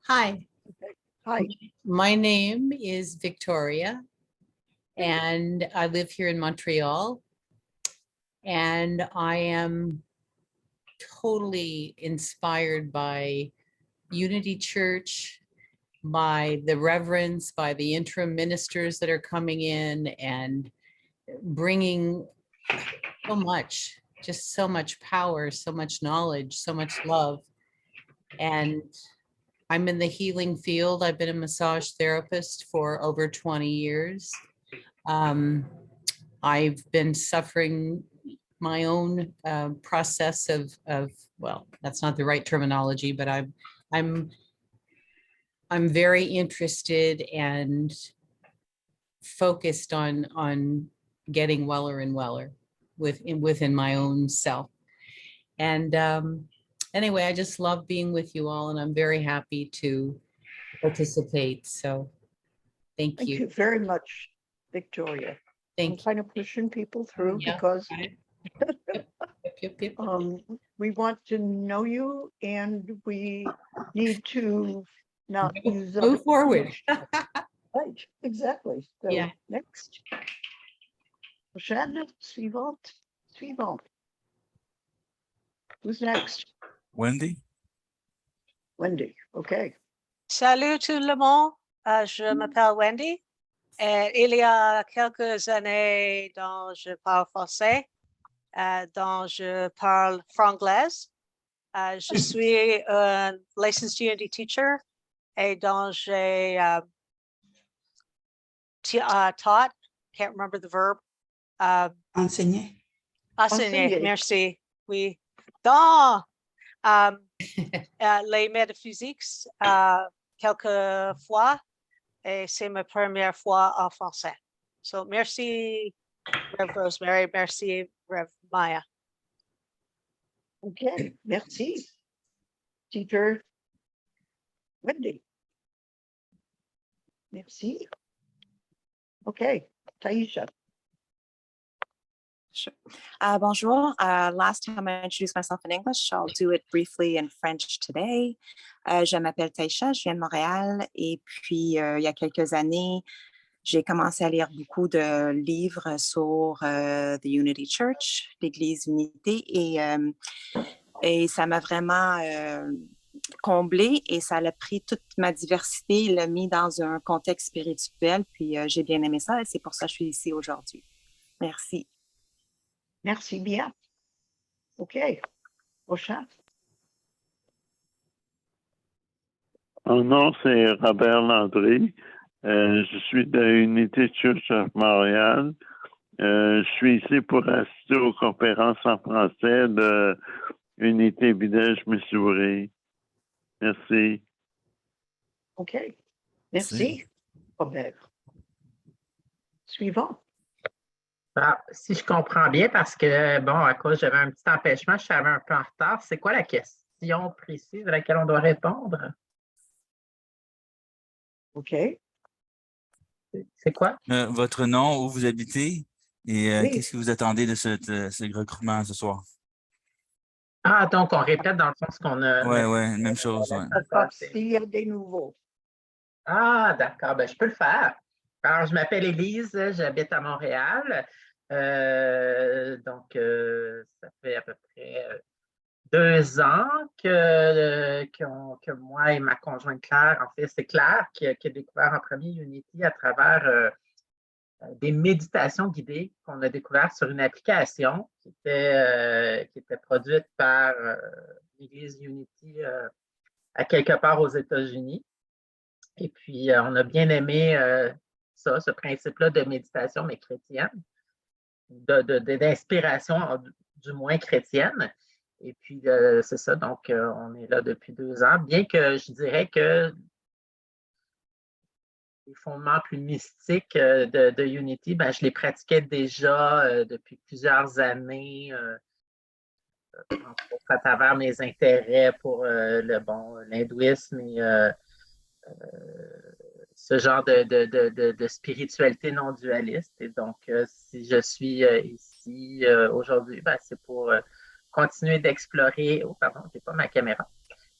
Hi, Hi. my name is Victoria, and I live here in Montreal. And I am totally inspired by Unity Church, by the reverends, by the interim ministers that are coming in and bringing so much, just so much power, so much knowledge, so much love. And I'm in the healing field. I've been a massage therapist for over 20 years. I've been suffering my own process of, well, that's not the right terminology, but I'm very interested and focused on getting weller and weller within my own self. And anyway, I just love being with you all, and I'm very happy to participate. So thank Thank you. you very much, Victoria. I'm Thank you. kind of pushing people through Yeah, because right. Yep. we want to know you and we need to not use up Move too forward. much time. Right, exactly. So Yeah. next. Prochaine, suivante. Who's next? Wendy? Wendy, okay. Salut tout le monde, je m'appelle Wendy. Et il y a quelques années dont je parle français, dont je parle franglais. Je suis un licensed Unity teacher et dont j'ai taught, can't remember the verb. Enseigner. Enseigner, merci. Oui. Dans les métaphysiques, quelques fois, et c'est ma première fois en français. So, merci, Rev Rosemary. Merci, Rev Maya. Okay, merci. Teacher Wendy. Merci. Okay, Taisha. Sure. Bonjour. Last time I introduced myself in English, I'll do it briefly in French today. Je m'appelle Taisha, je viens de Montréal et puis il y a quelques années, j'ai commencé à lire beaucoup de livres sur The Unity Church, l'Église Unité, et ça m'a vraiment comblée et ça a pris toute ma diversité, l'a mis dans un contexte spirituel, puis j'ai bien aimé ça et c'est pour ça que je suis ici aujourd'hui. Merci. Merci bien. OK. Prochain. Mon nom, c'est Robert Landry. Je suis de Unity Church of Montréal. Je suis ici pour assister aux conférences en français de Unité Village, Missouri. Merci. OK. Merci, Robert. Suivant. Si je comprends bien, parce que, bon, à cause j'avais un petit empêchement, je suis arrivé un peu en retard. C'est quoi la question précise à laquelle on doit répondre? OK. C'est quoi? Votre nom, où vous habitez et Oui. qu'est-ce que vous attendez de ce recrutement ce soir? Ah, donc on répète dans le sens qu'on a... Oui, même chose. Ouais. S'il y a des nouveaux. Ah, d'accord, ben, je peux le faire. Alors, je m'appelle Élise, j'habite à Montréal. Donc, ça fait à peu près 2 ans que moi et ma conjointe Claire, en fait, c'est Claire qui a découvert en premier Unity à travers des méditations guidées qu'on a découvertes sur une application qui était produite par l'Église Unity à quelque part aux États-Unis. Et puis, on a bien aimé ce principe-là de méditation, mais chrétienne, d'inspiration, du moins chrétienne. Et puis, c'est ça, donc on est là depuis 2 ans, bien que je dirais que les fondements plus mystiques de Unity, ben, je les pratiquais déjà depuis plusieurs années, à travers mes intérêts pour l'hindouisme et ce genre de spiritualité non dualiste. Et donc, si je suis ici aujourd'hui, ben, c'est pour continuer d'explorer. Oh, pardon, je n'ai pas ma caméra.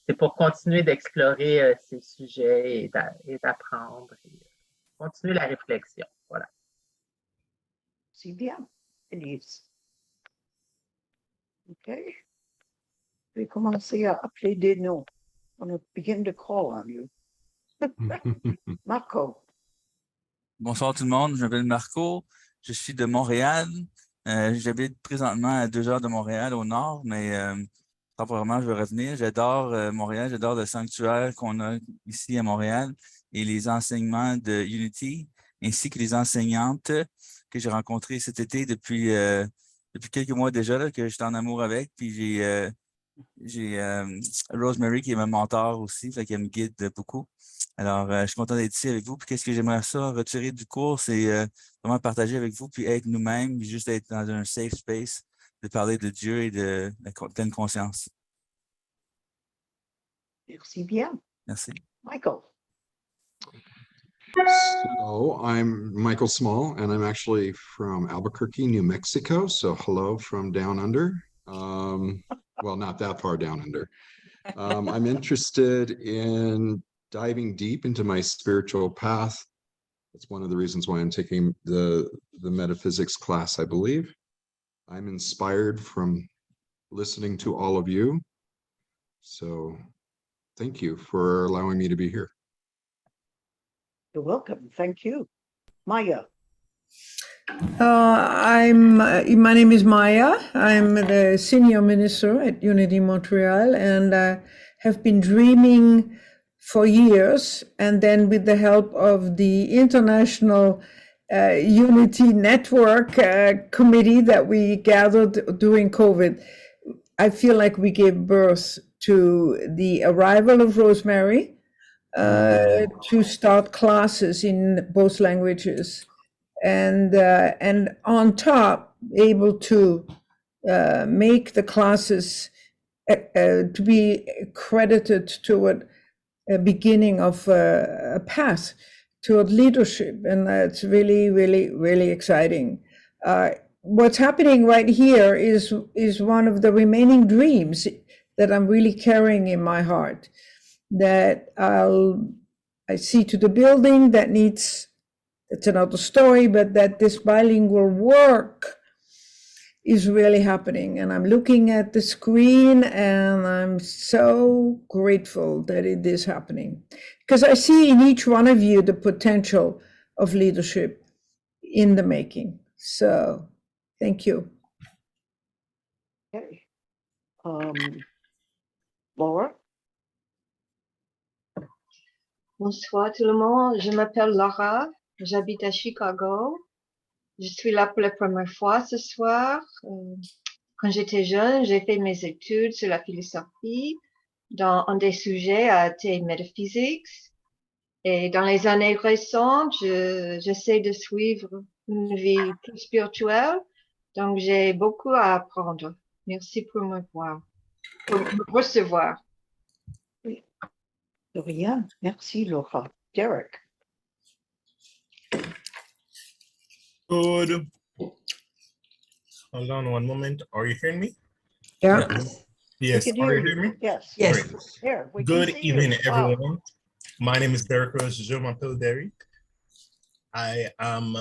c'est pour continuer d'explorer ces sujets et d'apprendre, et continuer la réflexion. Voilà. C'est bien, Elise. OK. Je vais commencer à appeler des noms. On va begin to call on you. Marco. Bonsoir tout le monde, je m'appelle Marco, je suis de Montréal. J'habite présentement à 2 heures de Montréal au nord, mais temporairement je veux revenir. J'adore Montréal, j'adore le sanctuaire qu'on a ici à Montréal et les enseignements de Unity, ainsi que les enseignantes que j'ai rencontrées cet été depuis quelques mois déjà, là, que j'étais en amour avec. Puis j'ai Rosemary qui est ma mentor aussi, fait qu'elle me guide beaucoup. Alors, je suis content d'être ici avec vous. Puis qu'est-ce que j'aimerais ça retirer du cours, c'est vraiment partager avec vous, puis être nous-mêmes, puis juste être dans un safe space, de parler de Dieu et de la pleine conscience. Merci bien. Merci. Michael. So I'm Michael Small, and I'm actually from Albuquerque, New Mexico. So hello from down under. Well, not that far down under. I'm interested in diving deep into my spiritual path. That's one of the reasons why I'm taking the metaphysics class, I believe. I'm inspired from listening to all of you. So thank you for allowing me to be here. You're welcome. Thank you. Maya. My name is Maya. I'm the senior minister at Unity Montreal, and have been dreaming for years. And then with the help of the International Unity Network Committee that we gathered during COVID, I feel like we gave birth to the arrival of Rosemary to start classes in both languages. And on top, able to make the classes to be credited toward a beginning of a path toward leadership. And that's really, really, really exciting. What's happening right here is one of the remaining dreams that I'm really carrying in my heart, that I see to the building that needs, it's another story, but that this bilingual work is really happening. And I'm looking at the screen and I'm so grateful that it is happening, because I see in each one of you the potential of leadership in the making. So thank you. Okay. Laura. Bonsoir tout le monde, je m'appelle Laura, j'habite à Chicago. Je suis là pour la première fois ce soir. Quand j'étais jeune, j'ai fait mes études sur la philosophie dans un des sujets à thé métaphysique. Et dans les années récentes, j'essaie de suivre une vie plus spirituelle. Donc, j'ai beaucoup à apprendre. Merci pour me voir, pour me recevoir. Oui. De rien. Merci, Laura. Derek. Good. Hold on one moment. Are you hearing me? Yeah. Yes. We can Are hear you hearing me? Yes. Yes. Great. There, we can Good see you. evening, Wow. everyone. My name is Derek Rose. Je m'appelle Derek. I am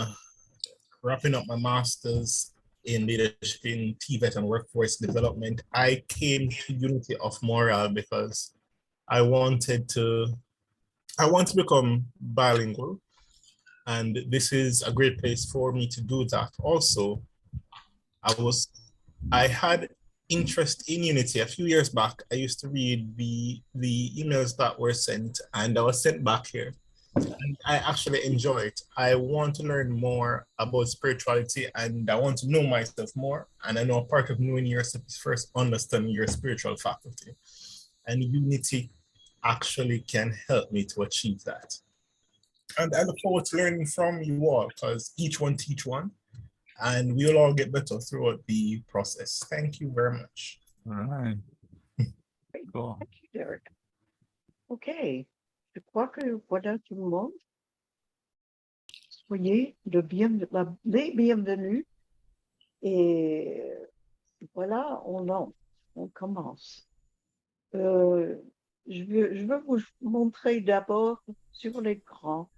wrapping up my master's in leadership in TVET and workforce development. I came to Unity of Montreal because I wanted to become bilingual, and this is a great place for me to do that. Also, I had interest in Unity. A few years back, I used to read the emails that were sent, and I was sent back here. And I actually enjoy it. I want to learn more about spirituality, and I want to know myself more. And I know part of knowing yourself is first understanding your spiritual faculty. And Unity actually can help me to achieve that. And I look forward to learning from you all, because each one teach one, and we'll all get better throughout the process. Thank you very much. All right. Cool. Thank you, Derek. Okay. Je crois que voilà tout le monde. Soyez les bienvenus. Et voilà, on commence. je veux vous montrer d'abord sur l'écran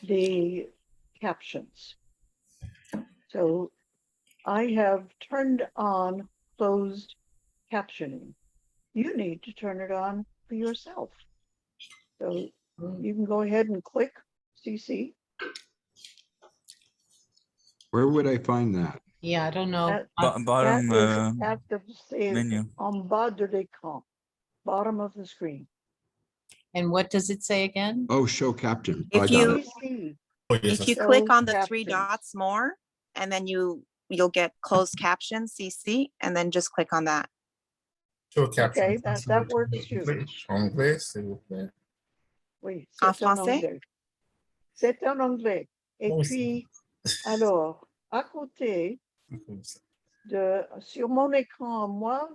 les captions. So I have turned on closed captioning. You need to turn it on for yourself. So you can go ahead and click CC. Where would I find that? Yeah, I don't know. That, Bottom that is at the menu. en bas de l'écran, bottom of the screen. And what does it say again? Oh, show caption. If I got you- it. CC. Oh, yes, If you So click on the three captions. dots more, and then you'll get closed captions, CC, and then just click on that. show Okay, captions. that works too. Anglais, s'il vous plaît. Oui, En c'est en français? anglais. C'est en anglais. Et Oh, puis, alors, à côté sur mon écran, moi,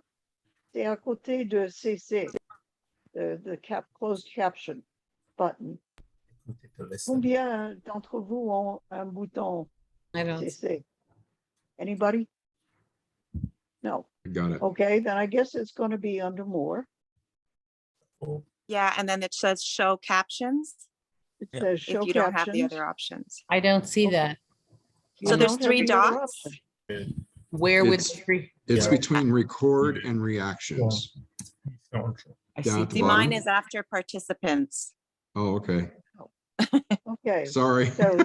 c'est à côté de CC, the closed caption button. Combien d'entre vous ont un bouton I don't. CC? Anybody? No. I got it. Okay, then I guess it's going to be under more. Yeah, and then it says show captions It Yeah. says if show you don't have the captions. other options. I don't see Okay. that. You So there's don't have three the other dots. option. Where would It's- the three? It's Yeah. between record and reactions. I Down see. at the See, mine bottom. is after participants. Oh, okay. Okay, Sorry. so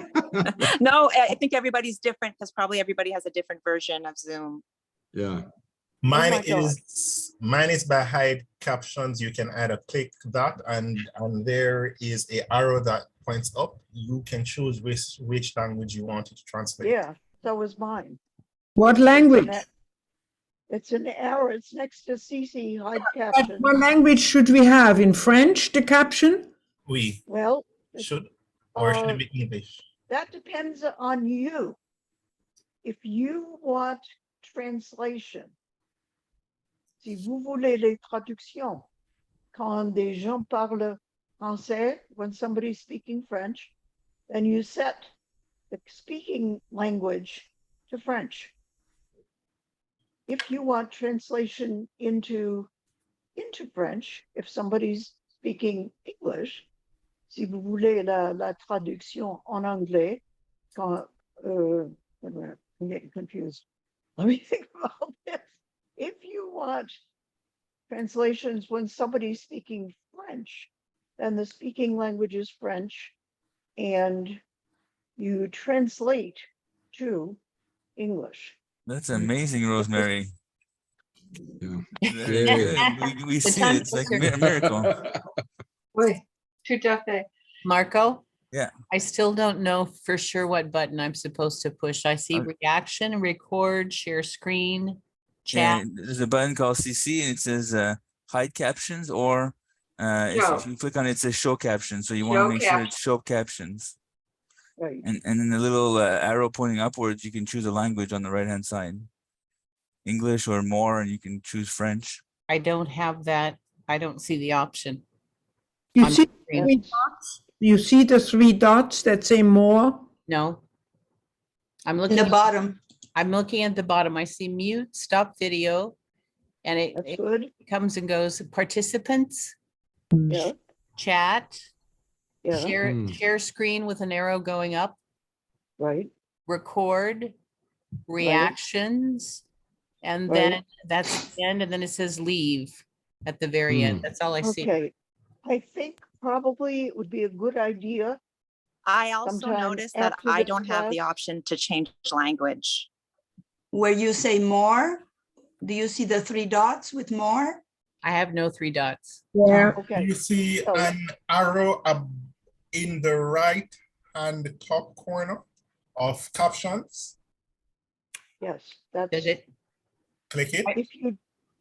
No, I think everybody's different because probably everybody has a different version of Zoom. Yeah. Mine my God. is by hide captions. You can either click that and there is a arrow that points up. You can choose which language you want it to translate. yeah, so was mine. What language? It's an arrow. It's next to CC hide But caption. what language should we have? In French, the caption? We Well, should, or should Uh, it be English? that depends on you. If you want translation, si vous voulez les traductions, quand des gens parlent français, when somebody's speaking French, then you set the speaking language to French. If you want translation into French, if somebody's speaking English, si vous voulez la traduction en anglais, quand, I'm getting confused. Let me think about this. If you want translations when somebody's speaking French, then the speaking language is French, and you translate to English. That's amazing, Rosemary. Yeah. Very Yeah. good. We The see it. It's like a miracle. Oui, tout à fait. Marco? Yeah. I still don't know for sure what button I'm supposed to push. I see reaction, record, share screen, chat. And there's a button called CC and it says hide captions, or if you click on it, it says show captions. So you want to Show make sure it's show captions. Right. And then the little arrow pointing upwards, you can choose a language on the right hand side. English or more, and you can choose French. I don't have that. I don't see the option. You On see the screen. three dots? You see the three dots that say more? No. I'm In looking, the bottom. I'm looking at the bottom. I see mute, stop video. And That's it good. comes and goes participants, Yeah, chat, yeah, share screen with an arrow going up, right. record, reactions. And Right. then that's the end. And then it says leave at the very end. That's all I see. Okay. I think probably it would be a good idea. I also Sometime noticed that after I this don't have the class. option to change language. Where you say more, do you see the three dots with more? I have no three dots. Yeah. Okay. You see So- an arrow in the right hand top corner of captions. Yes, that's, Did it? Click it.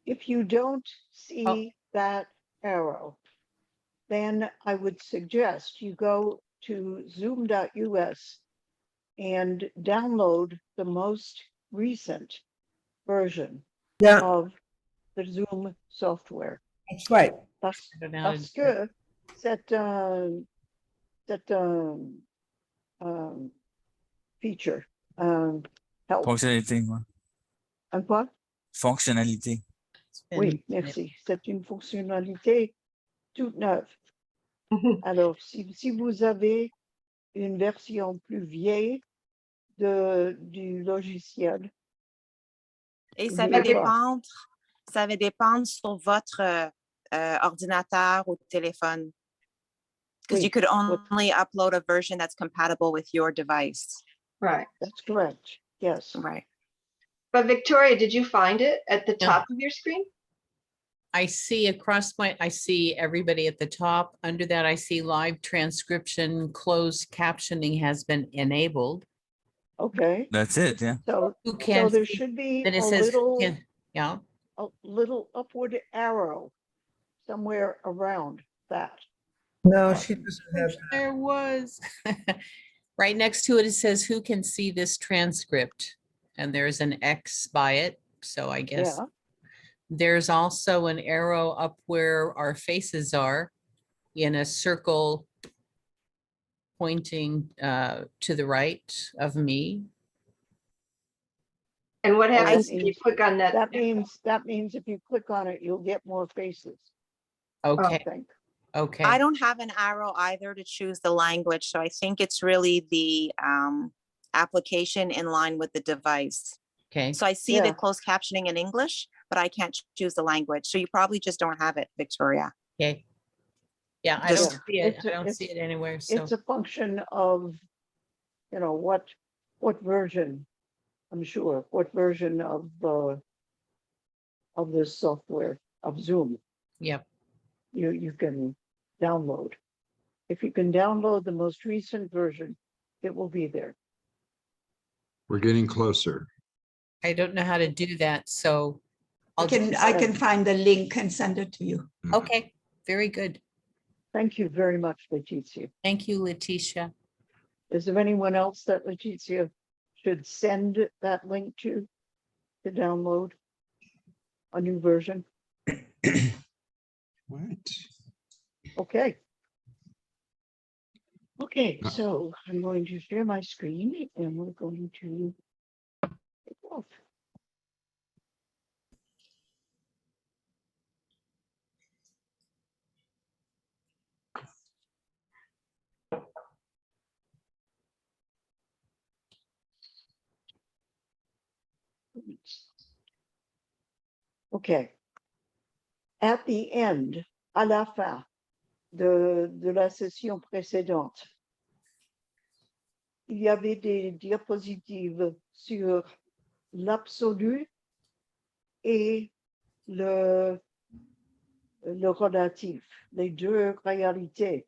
if you don't see that arrow, then I would suggest you go to zoom.us and download the most recent version Yeah, of the Zoom software. that's right. Parce, I don't know how to parce do that. que cette feature, help. Fonctionnalité. Ouais. Un quoi? Fonctionnalité. It's been- Oui, merci. C'est une fonctionnalité toute neuve. Alors, si vous avez une version plus vieille du logiciel, Et vous ça n'avez va pas. dépendre sur votre ordinateur ou téléphone. Because you Oui, could only upload a version that's compatible with your device. Right. that's correct. Yes. Right. But Victoria, did you find it at the Yeah. top of your screen? I see I see everybody at the top. Under that, I see live transcription, closed captioning has been enabled. Okay. That's it, yeah. So, Who so can there see? should be Then it a says, who little, can- yeah, upward arrow somewhere around that. No, she doesn't have. there was. Right next to it, it says, who can see this transcript? And there's an X by it, so I guess. Yeah. There's also an arrow up where our faces are in a circle pointing to the right of me. And what Oh, that happens when you means- click on that? That means if you click on it, you'll get more faces, I Okay, think. okay. I don't have an arrow either to choose the language, so I think it's really the application in line with the device. Okay, So I see Yeah. the closed captioning in English, but I can't choose the language. So you probably just don't have it, Victoria. okay. Yeah, I Just- don't see it. It's I a- don't see it anywhere, so. It's a function of, what version, I'm sure, what version of this software, of Zoom, Yep, you can download. If you can download the most recent version, it will be there. We're getting closer. I don't know how to do that, so. I I'll can, just- I can find the link and send it to you. Okay, very good. Thank you very much, Leticia. Thank you, Letitia. Is there anyone else that Leticia should send that link to download a new version? Right. Okay. Okay, Uh, so I'm going to share my screen and we're going to take off. Okay. At the end, à la fin de la session précédente, il y avait des diapositives sur l'absolu et le relatif, les deux réalités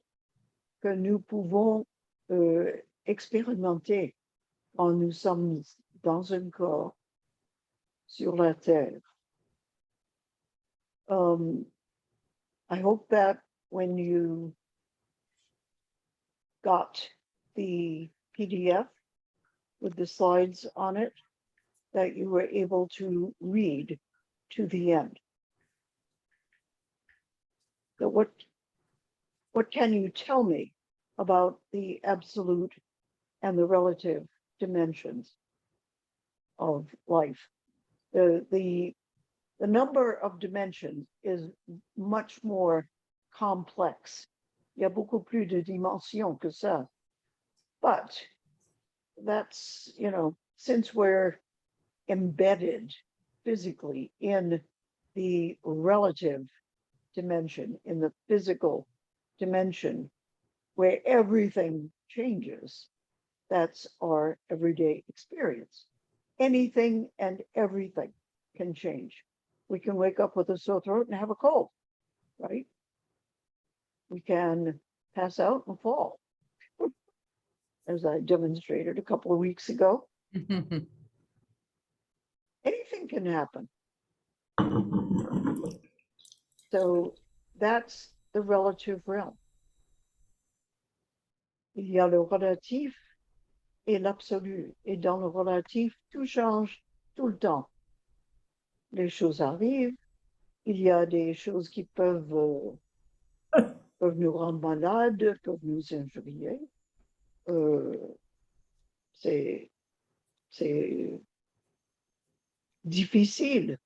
que nous pouvons expérimenter quand nous sommes dans un corps sur la Terre. I hope that when you got the PDF with the slides on it, that you were able to read to the end. So what can you tell me about the absolute and the relative dimensions of life? The number of dimensions is much more complex. Il y a beaucoup plus de dimensions que ça. But that's, since we're embedded physically in the relative dimension, in the physical dimension, where everything changes, that's our everyday experience. Anything and everything can change. We can wake up with a sore throat and have a cold, right? We can pass out and fall, as I demonstrated a couple of weeks ago. Anything can happen. So that's the relative realm. Il y a le relatif et l'absolu. Et dans le relatif, tout change tout le temps. Les choses arrivent. Il y a des choses qui peuvent nous rendre malades, peuvent nous injurier. C'est difficile.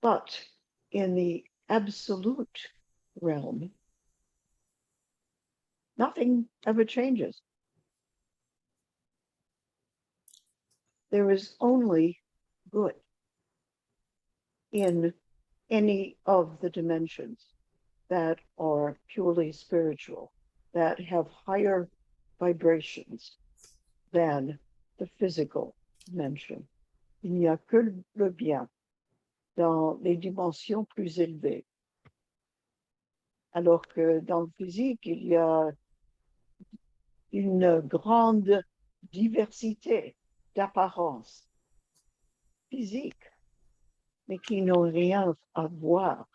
But in the absolute realm, nothing ever changes. There is only good in any of the dimensions that are purely spiritual, that have higher vibrations than the physical dimension. Il n'y a que le bien dans les dimensions plus élevées. Alors que dans le physique, il y a une grande diversité d'apparences physiques, mais qui n'ont rien à voir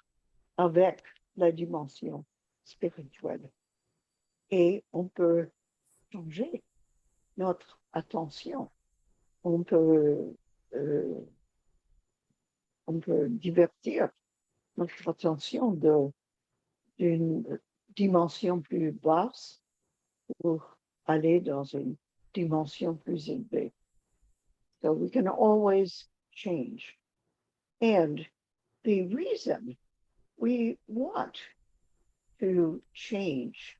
avec la dimension spirituelle. Et on peut changer notre attention. On peut divertir notre attention d'une dimension plus basse pour aller dans une dimension plus élevée. So we can always change. And the reason we want to change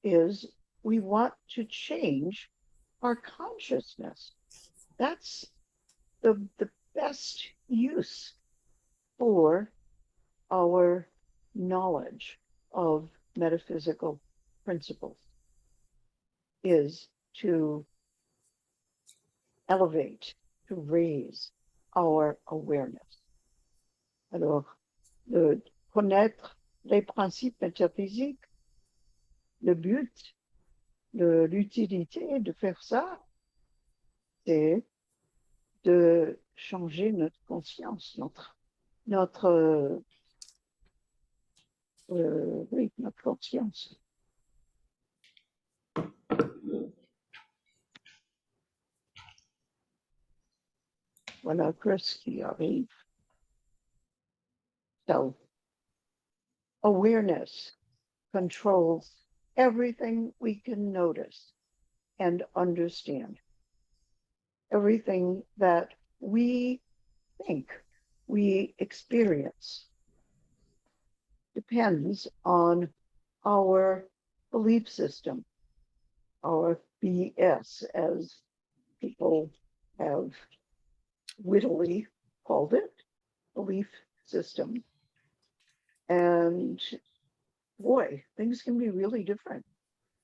is we want to change our consciousness. That's the best use for our knowledge of metaphysical principles, is to elevate, to raise our awareness. Alors, de connaître les principes métaphysiques, le but, l'utilité de faire ça, c'est de changer notre conscience, notre conscience. Voilà ce qui arrive. So, awareness controls everything we can notice and understand. Everything that we think we experience depends on our belief system, our BS, as people have wittily called it, belief system. And boy, things can be really different.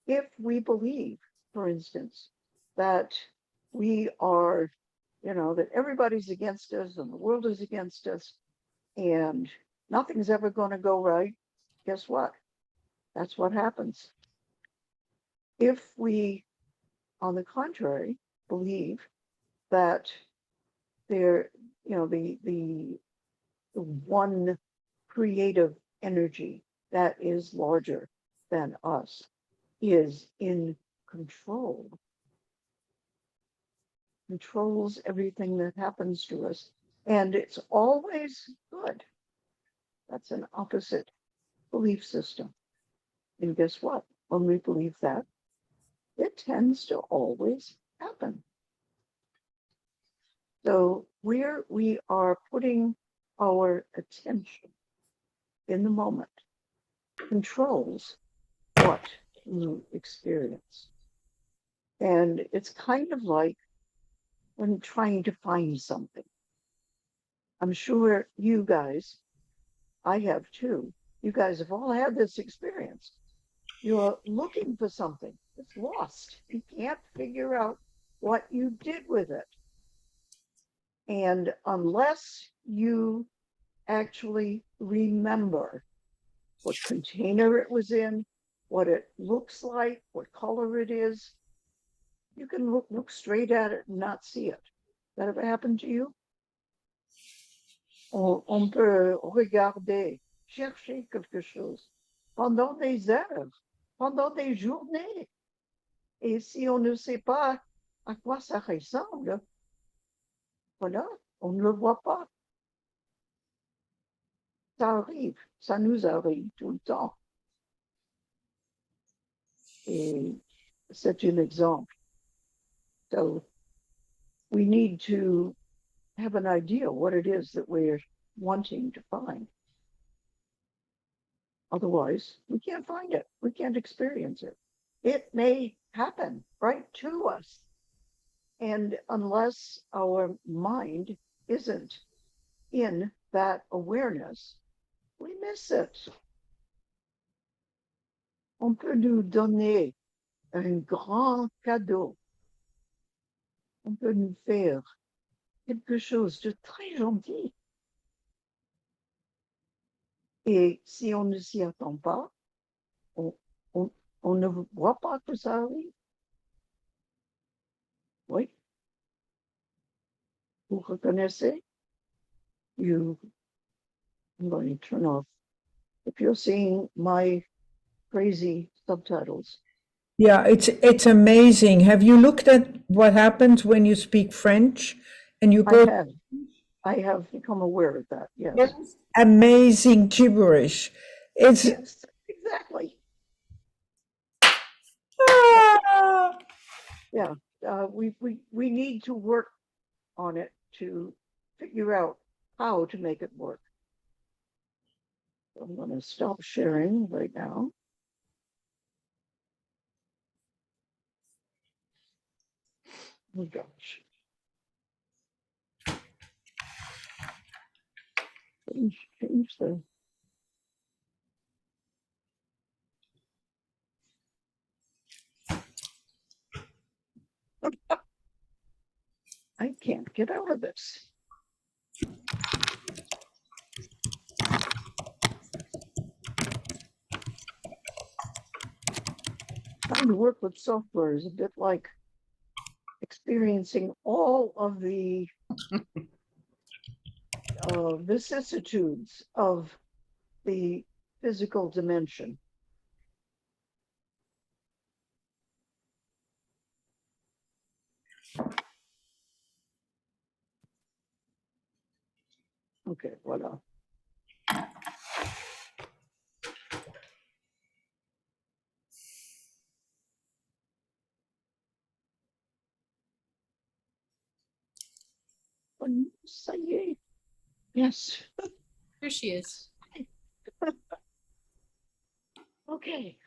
If we believe, for instance, that we are, that everybody's against us and the world is against us and nothing's ever going to go right, guess what? That's what happens. If we, on the contrary, believe that there, the one creative energy that is larger than us is in control, controls everything that happens to us, and it's always good. That's an opposite belief system. And guess what? When we believe that, it tends to always happen. So where we are putting our attention in the moment controls what you experience. And it's kind of like when trying to find something. I'm sure you guys, I have too, you guys have all had this experience. You're looking for something, it's lost. You can't figure out what you did with it. And unless you actually remember what container it was in, what it looks like, what color it is, you can look straight at it and not see it. That ever happened to you? On peut regarder, chercher quelque chose pendant des heures, pendant des journées. Et si on ne sait pas à quoi ça ressemble, voilà, on ne le voit pas. Ça arrive, ça nous arrive tout le temps. Et c'est un exemple. So we need to have an idea what it is that we're wanting to find. Otherwise, we can't find it. We can't experience it. It may happen right to us. And unless our mind isn't in that awareness, we miss it. On peut nous donner un grand cadeau. On peut nous faire quelque chose de très gentil. Et si on ne s'y attend pas, on ne voit pas que ça arrive. Oui. Vous reconnaissez? I'm going to turn off. If you're seeing my crazy subtitles. Yeah, it's amazing. Have you looked at what happens when you speak French and you go I have become aware of that, yes. It's amazing gibberish. It's Yes, exactly. Yeah, we need to work on it to figure out how to make it work. So I'm going to stop sharing right now. Oh gosh. Change the. I can't get out of this. Trying to work with software is a bit like experiencing all of the vicissitudes of the physical dimension. Okay, voilà. Ça y est. Yes. Here she is. Okay.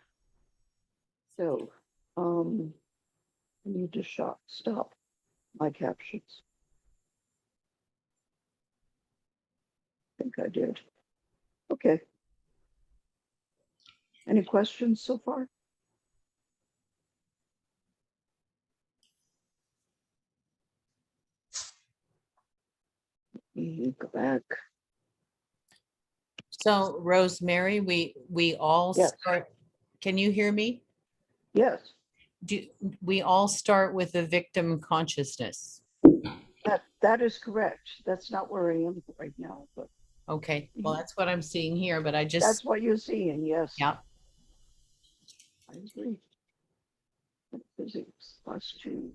So, I need to stop my captions. I think I did. Okay. Any questions so far? You go back. So Rosemary, we all Yes. start, can you hear me? Yes, We all start with the victim consciousness. that is correct. That's not where I am right now, but Okay, well, that's what I'm seeing here, but I just, that's what you're seeing, yes. yeah. I agree. Physics +2.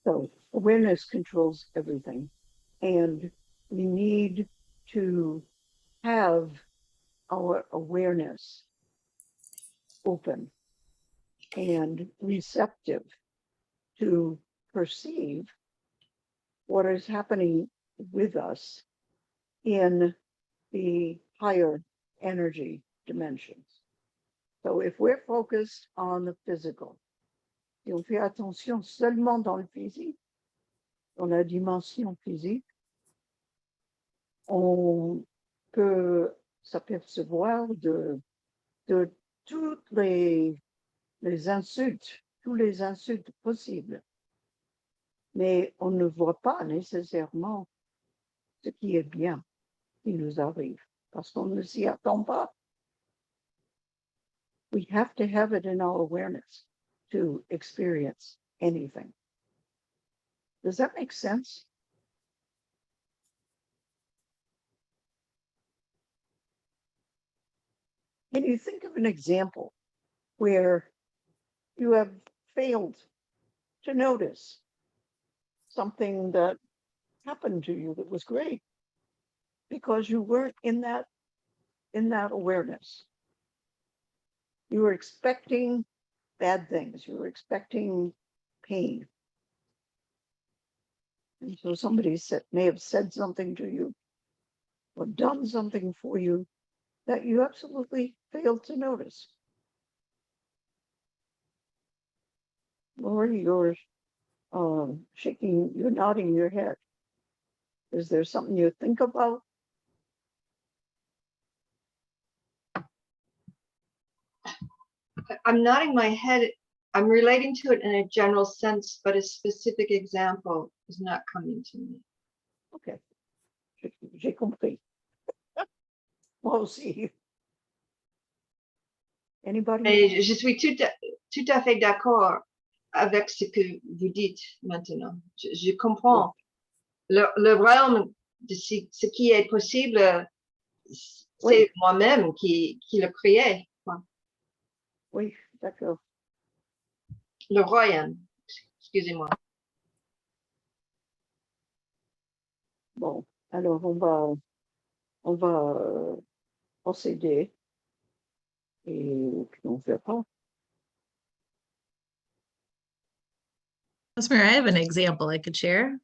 So awareness controls everything. And we need to have our awareness open and receptive to perceive what is happening with us in the higher energy dimensions. So if we're focused on the physical, si on fait attention seulement dans le physique, dans la dimension physique, on peut s'apercevoir de toutes les insultes, tous les insultes possibles. Mais on ne voit pas nécessairement ce qui est bien qui nous arrive, parce qu'on ne s'y attend pas. We have to have it in our awareness to experience anything. Does that make sense? Can you think of an example where you have failed to notice something that happened to you that was great because you weren't in that awareness? You were expecting bad things. You were expecting pain. And so somebody may have said something to you or done something for you that you absolutely failed to notice. Lori, you're you're nodding your head. Is there something you think about? I'm nodding my head. I'm relating to it in a general sense, but a specific example is not coming to me. Ok, j'ai compris. Moi aussi. Anybody? Mais je suis tout à fait d'accord avec ce que vous dites maintenant. Je comprends. Le royaume de ce qui est possible, c'est Oui. moi-même qui le créé. Oui, d'accord. Le royaume, excusez-moi. Bon, alors on va procéder et puis on verra. Rosemary, I have an example I could share.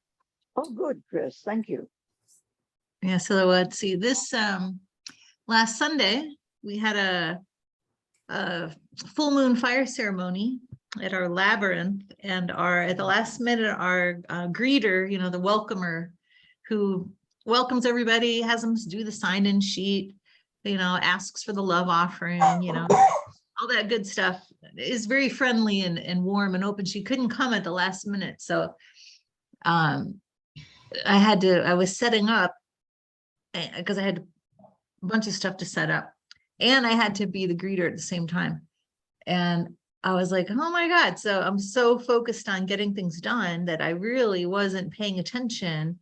Oh, good, Chris. Thank you. Yeah, so let's see, this last Sunday, we had a full moon fire ceremony at our labyrinth, and at the last minute, our greeter, the welcomer who welcomes everybody, has them do the sign-in sheet, asks for the love offering, all that good stuff, is very friendly and warm and open. She couldn't come at the last minute. So I was setting up because I had a bunch of stuff to set up, and I had to be the greeter at the same time. And I was like, oh my God. So I'm so focused on getting things done that I really wasn't paying attention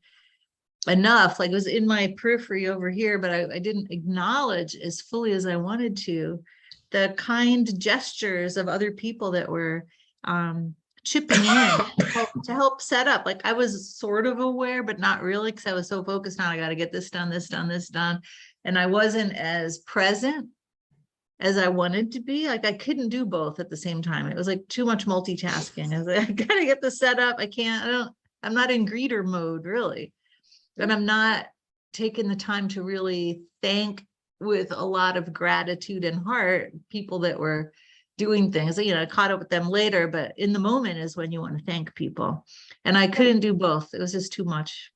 enough. Like, it was in my periphery over here, but I didn't acknowledge as fully as I wanted to the kind gestures of other people that were chipping in to help set up. Like, I was sort of aware, but not really, because I was so focused on, I got to get this done, this done, this done. And I wasn't as present as I wanted to be. Like, I couldn't do both at the same time. It was like too much multitasking. I was like, I gotta get this set up. I'm not in greeter mode, really. And I'm not taking the time to really thank with a lot of gratitude and heart people that were doing things. I caught up with them later, but in the moment is when you want to thank people. And I couldn't do both. It was just too much.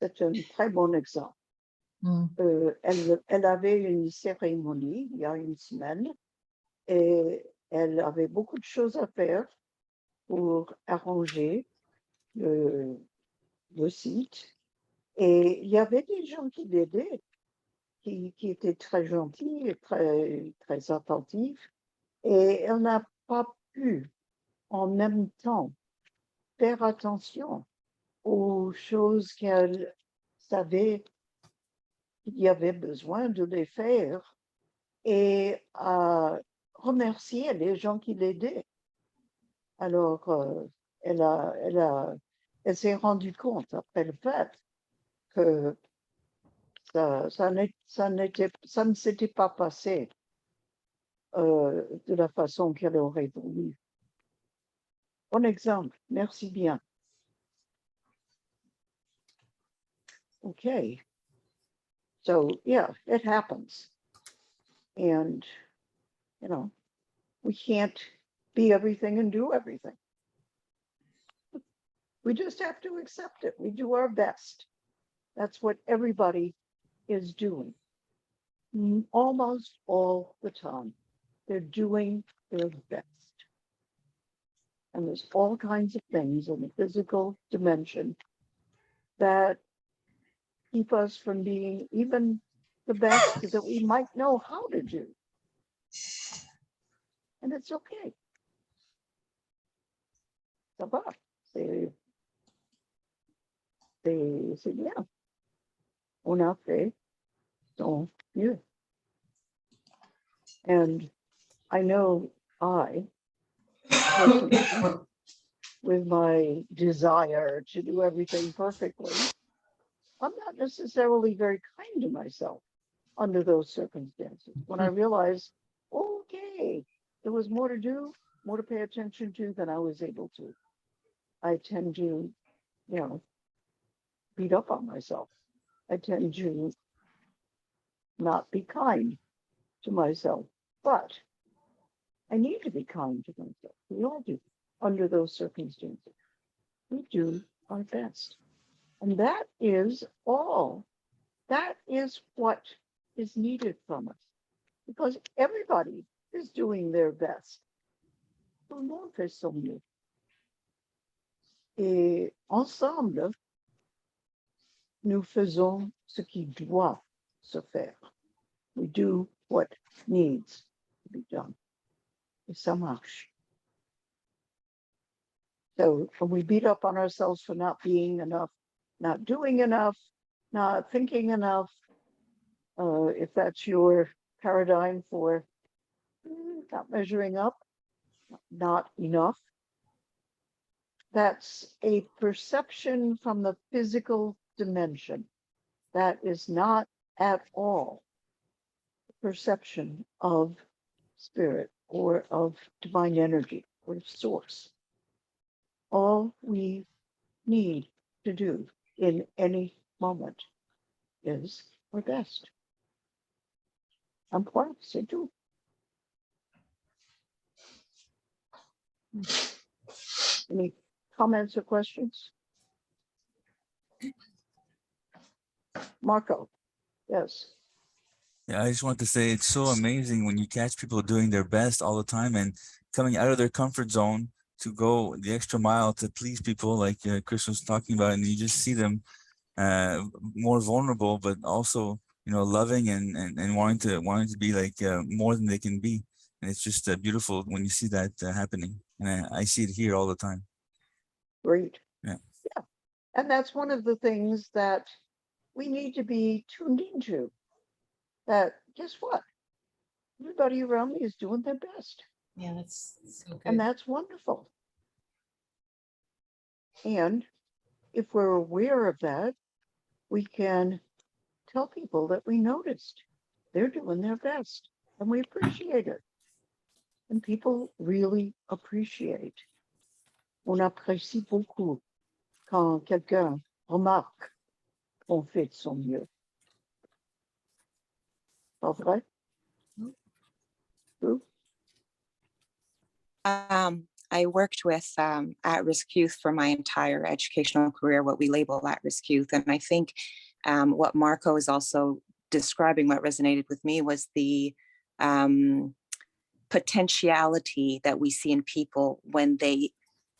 C'est un très bon exemple. Elle avait une cérémonie il y a une semaine et elle avait beaucoup de choses à faire pour arranger le site. Et il y avait des gens qui l'aidaient, qui étaient très gentils et très attentifs. Et elle n'a pas pu en même temps faire attention aux choses qu'elle savait qu'il y avait besoin de les faire et à remercier les gens qui l'aidaient. Alors, elle s'est rendue compte après le fait que ça ne s'était pas passé de la façon qu'elle aurait voulu. Bon exemple, merci bien. Okay. So, yeah, it happens. And, we can't be everything and do everything. We just have to accept it. We do our best. That's what everybody is doing. Almost all the time. They're doing their best. And there's all kinds of things in the physical dimension that keep us from being even the best that we might know how to do. And it's okay. Ça va. C'est bien. On a fait son mieux. And I know personally, with my desire to do everything perfectly, I'm not necessarily very kind to myself under those circumstances. When I realize, okay, there was more to do, more to pay attention to than I was able to. I tend to you know, beat up on myself. I tend to not be kind to myself, but I need to be kind to myself. We all do under those circumstances. We do our best. And that is all. That is what is needed from us. Because everybody is doing their best. Tout le monde fait son mieux. Et ensemble, nous faisons ce qui doit se faire. We do what needs to be done. Et ça marche. So when we beat up on ourselves for not being enough, not doing enough, not thinking enough, if that's your paradigm for not measuring up, not enough, that's a perception from the physical dimension. That is not at all a perception of spirit or of divine energy or source. All we need to do in any moment is our best. Un point, c'est tout. Any comments or questions? Marco, yes. Yeah, I just want to say it's so amazing when you catch people doing their best all the time and coming out of their comfort zone to go the extra mile to please people, like Chris was talking about, and you just see them more vulnerable, but also, you know, loving and wanting to be like more than they can be. And it's just beautiful when you see that happening. And I see it here all the time. Great. Yeah. Yeah. And that's one of the things that we need to be tuned into. That guess what? Everybody around me is doing their best. Yeah, that's so good. And that's wonderful. And if we're aware of that, we can tell people that we noticed they're doing their best and we appreciate it. And people really appreciate. On apprécie beaucoup quand quelqu'un remarque qu'on fait de son mieux. Pas vrai? True? I worked with at-risk youth for my entire educational career, what we label at-risk youth. And I think what Marco is also describing, what resonated with me was the potentiality that we see in people when they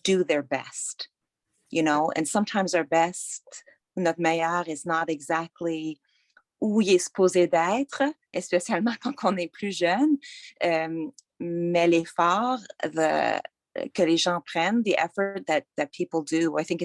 do their best, you know, and sometimes our best, notre meilleur is not exactly où il est supposé d'être, spécialement quand on est plus jeune, mais l'effort que les gens prennent, the effort that people do, I think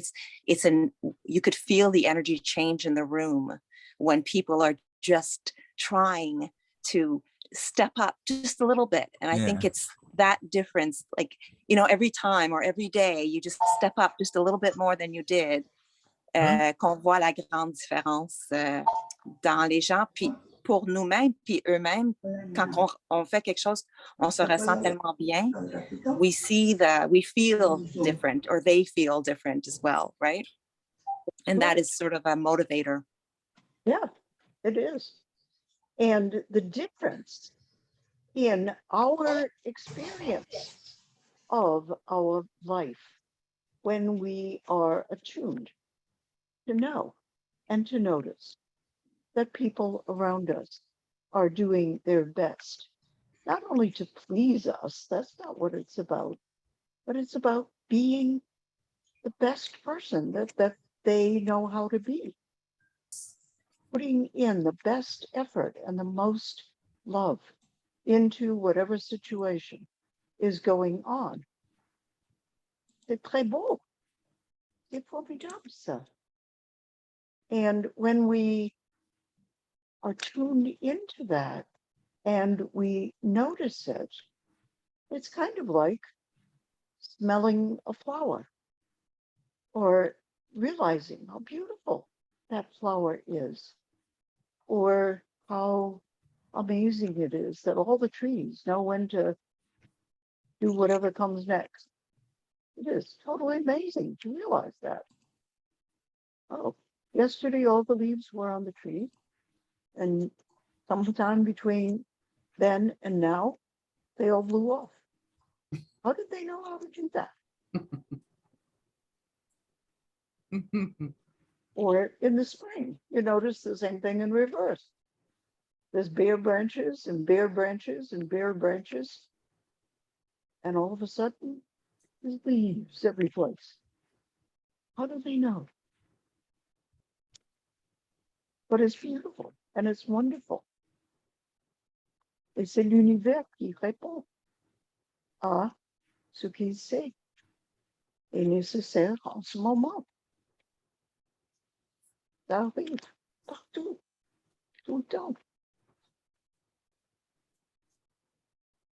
you could feel the energy change in the room when people are just trying to step up just a little bit. And I think it's that difference, like, you know, every time or every day, you just step up just a little bit more than you did, qu'on voit la grande différence dans les gens, puis pour nous-mêmes, puis eux-mêmes, quand on fait quelque chose, on se ressent tellement bien, we feel different, or they feel different as well, right? And that is sort of a motivator. Yeah, it is. And the difference in our experience of our life when we are attuned to know and to notice that people around us are doing their best, not only to please us, that's not what it's about, but it's about being the best person that they know how to be. Putting in the best effort and the most love into whatever situation is going on. C'est très beau. C'est formidable, ça. And when we are tuned into that and we notice it, it's kind of like smelling a flower or realizing how beautiful that flower is, or how amazing it is that all the trees know when to do whatever comes next. It is totally amazing to realize that. Oh, yesterday all the leaves were on the tree. And sometime between then and now, they all blew off. How did they know how to do that? Or in the spring, you notice the same thing in reverse. There's bare branches and bare branches and bare branches. And all of a sudden, there's leaves every place. How do they know? But it's beautiful and it's wonderful. Et c'est l'univers qui répond à ce qu'il sait est nécessaire en ce moment. Ça arrive partout, tout le temps.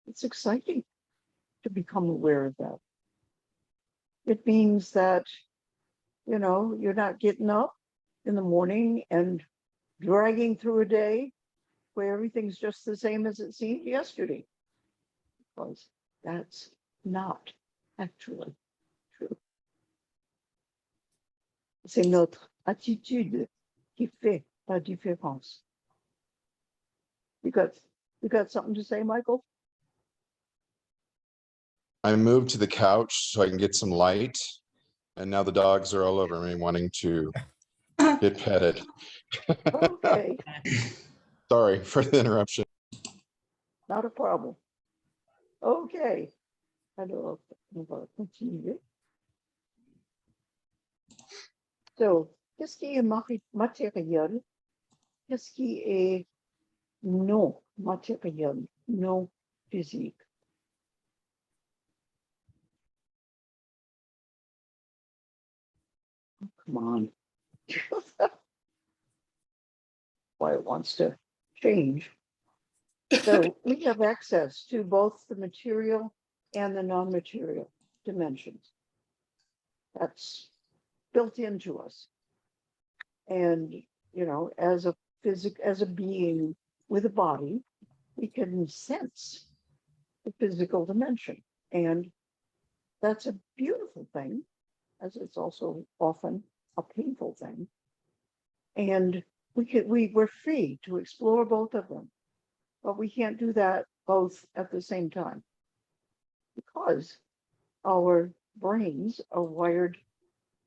It's exciting to become aware of that. It means that, you know, you're not getting up in the morning and dragging through a day where everything's just the same as it seemed yesterday, because that's not actually true. C'est notre attitude qui fait la différence. You got something to say, Michael? I moved to the couch so I can get some light. And now the dogs are all over me wanting to get petted. Okay, Sorry for the interruption. not a problem. Okay. Alors, on va continuer. So, qu'est-ce qui est matériel? Qu'est-ce qui est non matériel, non physique? Oh, come on. Why it wants to change. So we have access to both the material and the non-material dimensions. That's built into us. And, you know, as a being with a body, we can sense the physical dimension. And that's a beautiful thing, as it's also often a painful thing. And we're free to explore both of them, but we can't do that both at the same time because our brains are wired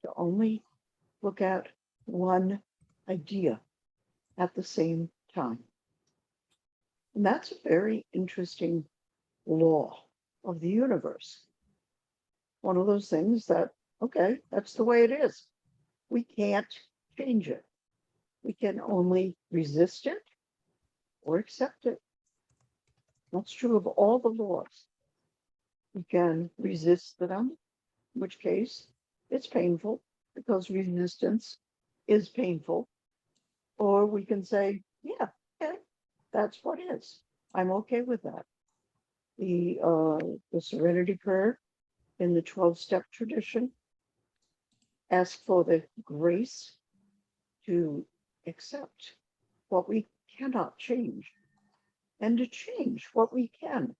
to only look at one idea at the same time. And that's a very interesting law of the universe. One of those things that, okay, that's the way it is. We can't change it. We can only resist it or accept it. That's true of all the laws. We can resist them, in which case it's painful because resistance is painful. Or we can say, yeah, okay, that's what is. I'm okay with that. The Serenity Prayer in the 12-step tradition asks for the grace to accept what we cannot change and to change what we can.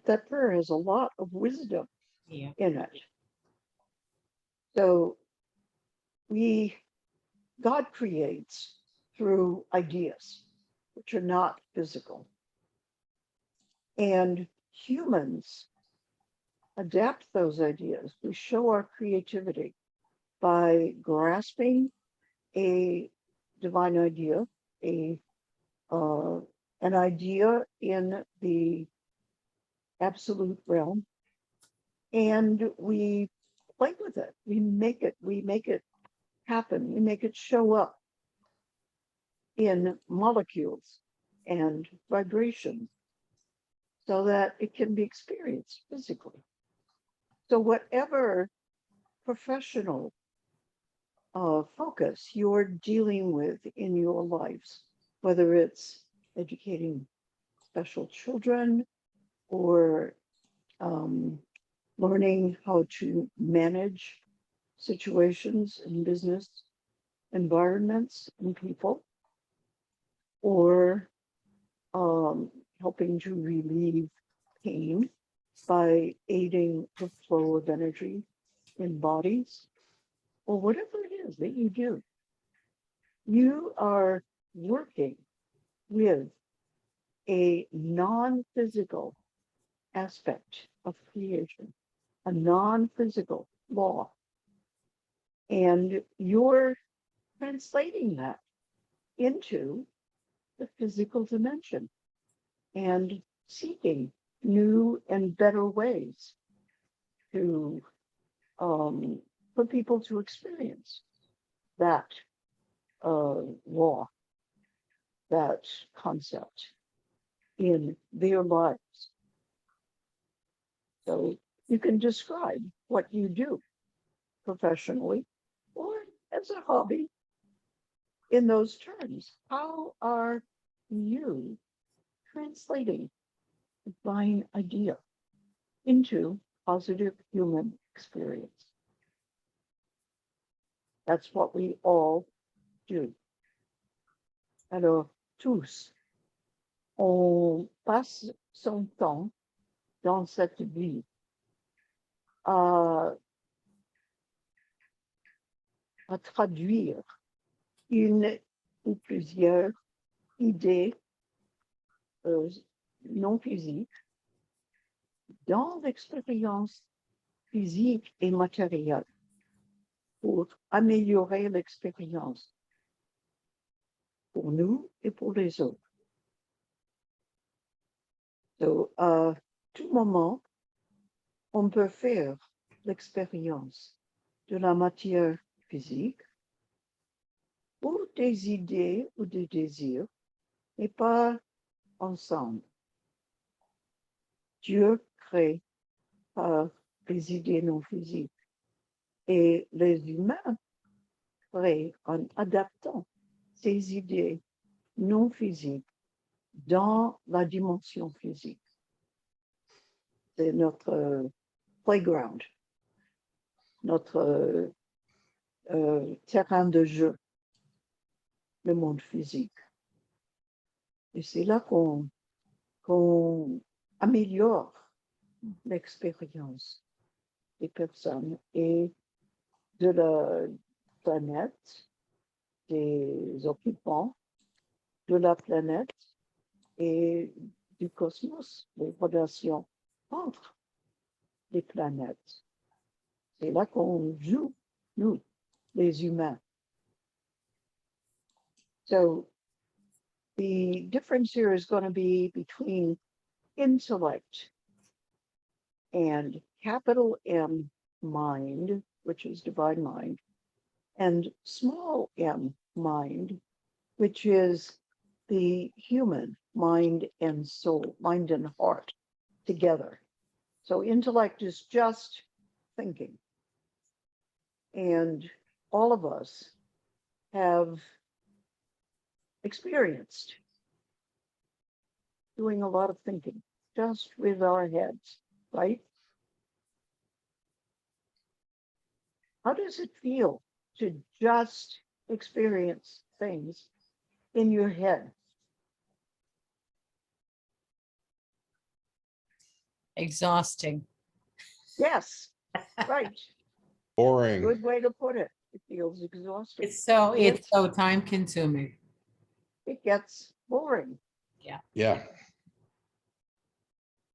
That prayer has a lot of wisdom in it. So God creates through ideas, which are not physical. And humans adapt those ideas. We show our creativity by grasping a divine idea, an idea in the absolute realm, and we play with it. We make it happen. We make it show up in molecules and vibrations so that it can be experienced physically. So whatever professional focus you're dealing with in your lives, whether it's educating special children or learning how to manage situations in business environments and people, or helping to relieve pain by aiding the flow of energy in bodies, or whatever it is that you do, you are working with a non-physical aspect of creation, a non-physical law. And you're translating that into the physical dimension and seeking new and better ways to for people to experience that law, that concept in their lives. So you can describe what you do professionally or as a hobby in those terms. How are you translating divine idea into positive human experience? That's what we all do. Alors, tous, on passe son temps dans cette vie à traduire une ou plusieurs idées non physiques dans l'expérience physique et matérielle pour améliorer l'expérience pour nous et pour les autres. Donc, à tout moment, on peut faire l'expérience de la matière physique pour des idées ou des désirs, et pas ensemble. Dieu crée par les idées non physiques et les humains créent en adaptant ces idées non physiques dans la dimension physique. C'est notre playground, notre terrain de jeu, le monde physique. Et c'est là qu'on améliore l'expérience des personnes et de la planète, des occupants de la planète et du cosmos, les relations entre les planètes. C'est là qu'on joue, nous, les humains. So the difference here is going to be between intellect and capital M mind, which is divine mind, and small m mind, which is the human mind and soul, mind and heart together. So intellect is just thinking. And all of us have experienced doing a lot of thinking just with our heads, right? How does it feel to just experience things in your head? Exhausting. Yes, right. Boring. Good way to put it. It feels exhausting. It's so time consuming. It gets boring, Yeah.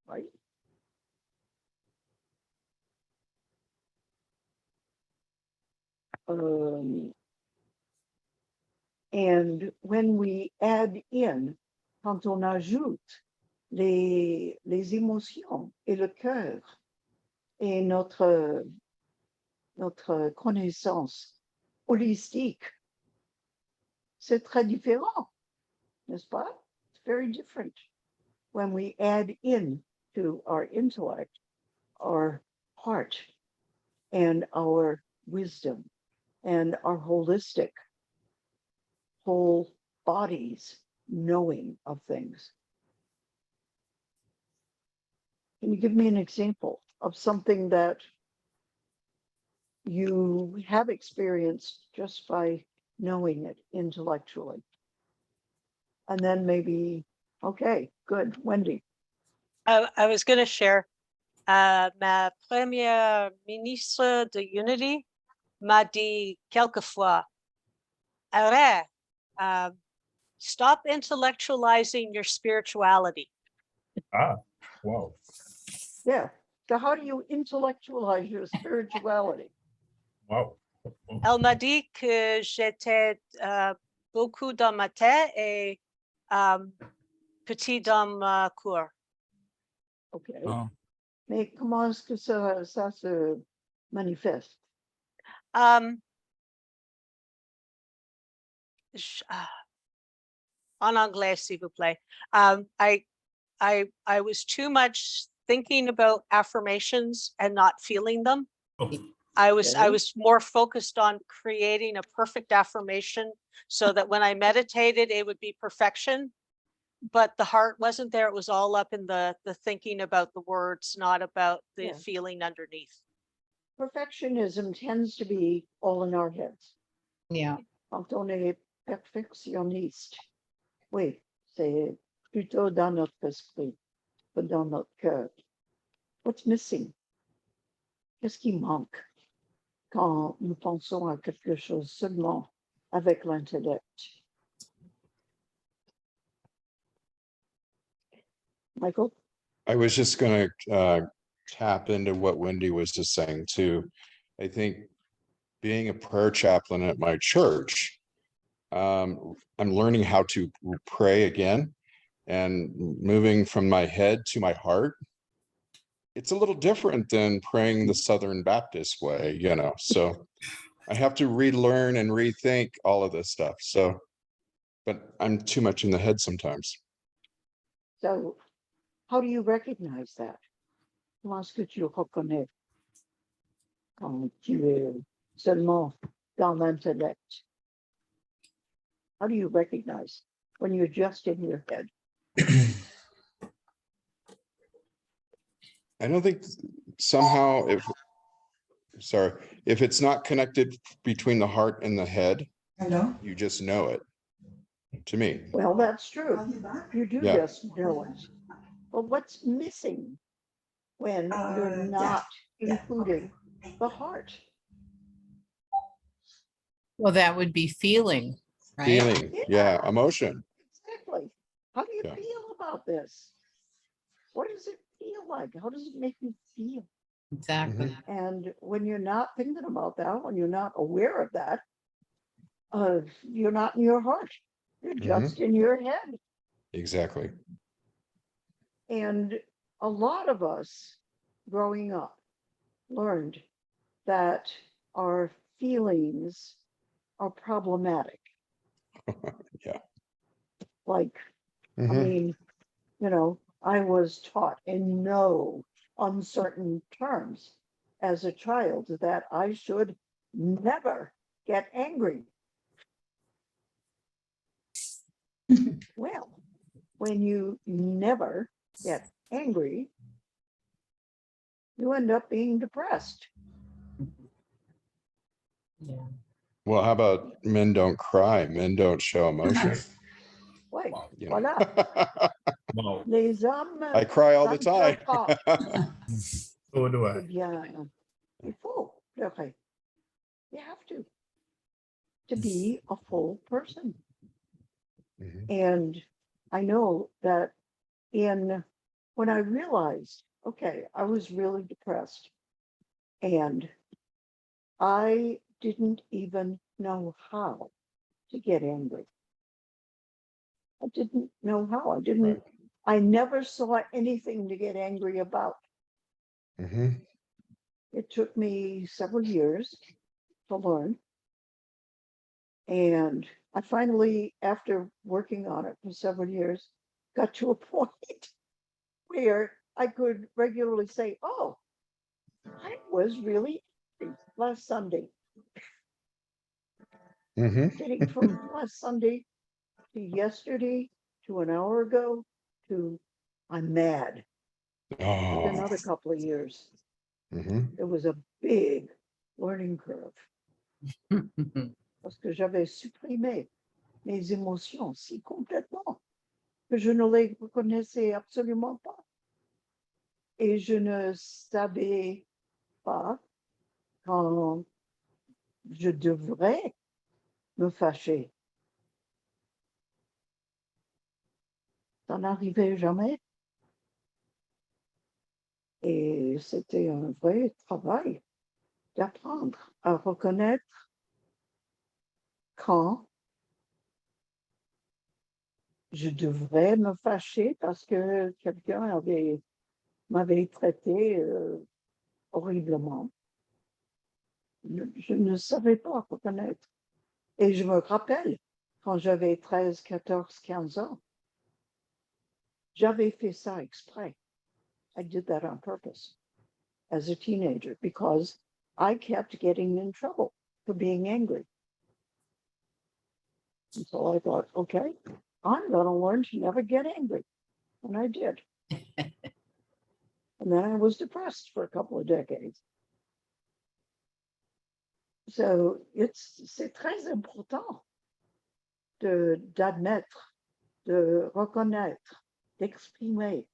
right? And when we add in, quand on ajoute les émotions et le cœur et notre connaissance holistique, c'est très différent, n'est-ce pas? It's very different when we add in to our intellect, our heart, and our wisdom, and our holistic, whole bodies knowing of things. Can you give me an example of something that you have experienced just by knowing it intellectually? And then maybe, okay, good, Wendy. I was going to share ma première ministre de Unity m'a dit quelquefois, arrête, stop intellectualizing your spirituality. Ah, wow. Yeah. So how do you intellectualize your spirituality? Wow. Elle m'a dit que j'étais beaucoup dans ma tête et petit dans ma cour. Okay. Oh. Mais comment est-ce que ça se manifeste? En anglais, s'il vous plaît. I was too much thinking about affirmations and not feeling them. Oh, I Okay. was more focused on creating a perfect affirmation so that when I meditated, it would be perfection. But the heart wasn't there. It was all up in the thinking about the words, not about the Yeah. feeling underneath. Perfectionism tends to be all in our heads. Yeah. Quand on est perfectionniste, oui, c'est plutôt dans notre esprit que dans notre cœur. What's missing? Qu'est-ce qui manque quand nous pensons à quelque chose seulement avec l'intellect? Michael? I was just going to tap into what Wendy was just saying too. I think being a prayer chaplain at my church, I'm learning how to pray again and moving from my head to my heart. It's a little different than praying the Southern Baptist way, you know, so I have to relearn and rethink all of this stuff. So, but I'm too much in the head sometimes. So how do you recognize that? Comment est-ce que tu le reconnais quand tu es seulement dans l'intellect? How do you recognize when you're just in your head? I don't think somehow if it's not connected between the heart and the head, Hello? you just know it, to me. Well, that's true. You do Yeah. just know it. But what's missing when you're not including the heart? Well, that would be feeling, right? Feeling, yeah, emotion. Exactly. How do you Yeah. feel about this? What does it feel like? How does it make you feel? Exactly. And when you're not thinking about that, when you're not aware of that, you're not in your heart. You're just in your head. Exactly. And a lot of us growing up learned that our feelings are problematic. Yeah. Like, I Mhm. mean, you know, I was taught in no uncertain terms as a child that I should never get angry. Well, when you never get angry, you end up being depressed. Yeah. Well, how about men don't cry, men don't show emotion? Ouais, You know? voilà. wow. Les hommes, I cry all the ça ne pleure time. pas. So do Eh I. bien, il faut pleurer. You have to be a full person. Mhm. And I know that when I realized, okay, I was really depressed and I didn't even know how to get angry. I didn't know how. I never saw anything to get angry about. Mhm. It took me several years to learn. And I finally, after working on it for several years, got to a point where I could regularly say, oh, I was really angry last Sunday. Mhm. Getting from last Sunday to yesterday to an hour ago to I'm mad. Took Oh. another couple of years. Mhm. It was a big learning curve parce que j'avais supprimé mes émotions si complètement que je ne les reconnaissais absolument pas. Et je ne savais pas quand je devrais me fâcher. Ça n'arrivait jamais. Et c'était un vrai travail d'apprendre à reconnaître quand je devrais me fâcher parce que quelqu'un m'avait traité horriblement. Je ne savais pas reconnaître. Et je me rappelle, quand j'avais 13, 14, 15 ans, j'avais fait ça exprès. I did that on purpose as a teenager because I kept getting in trouble for being angry. And so I thought, okay, I'm going to learn to never get angry. And I did. And then I was depressed for a couple of decades. So c'est très important d'admettre, de reconnaître, d'exprimer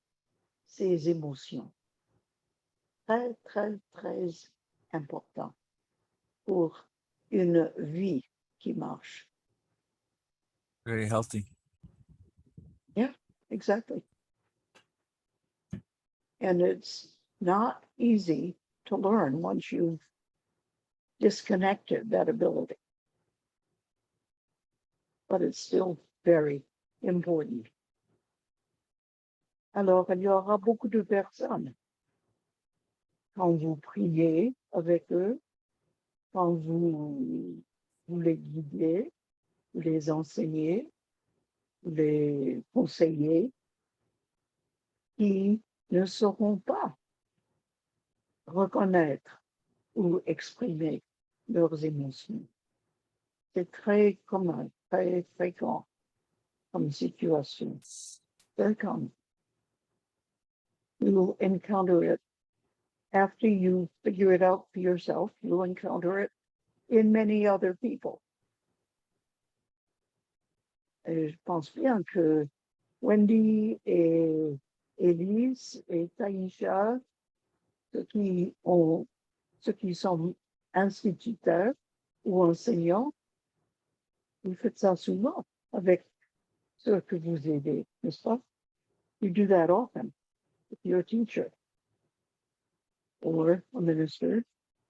ses émotions. Très, très, très important pour une vie qui marche. Very healthy. Yeah, exactly. And it's not easy to learn once you've disconnected that ability. But it's still very important. Alors, il y aura beaucoup de personnes. Quand vous priez avec eux, quand vous les guidez, vous les enseignez, vous les conseillez, qui ne sauront pas reconnaître ou exprimer leurs émotions. C'est très commun, très fréquent comme situation. Very common. You'll encounter it after you figure it out for yourself. You'll encounter it in many other people. Et je pense bien que Wendy et Élise et Taïcha, ceux qui sont instituteurs ou enseignants, vous faites ça souvent avec ceux que vous aidez, n'est-ce pas? You do that often with your teacher or a minister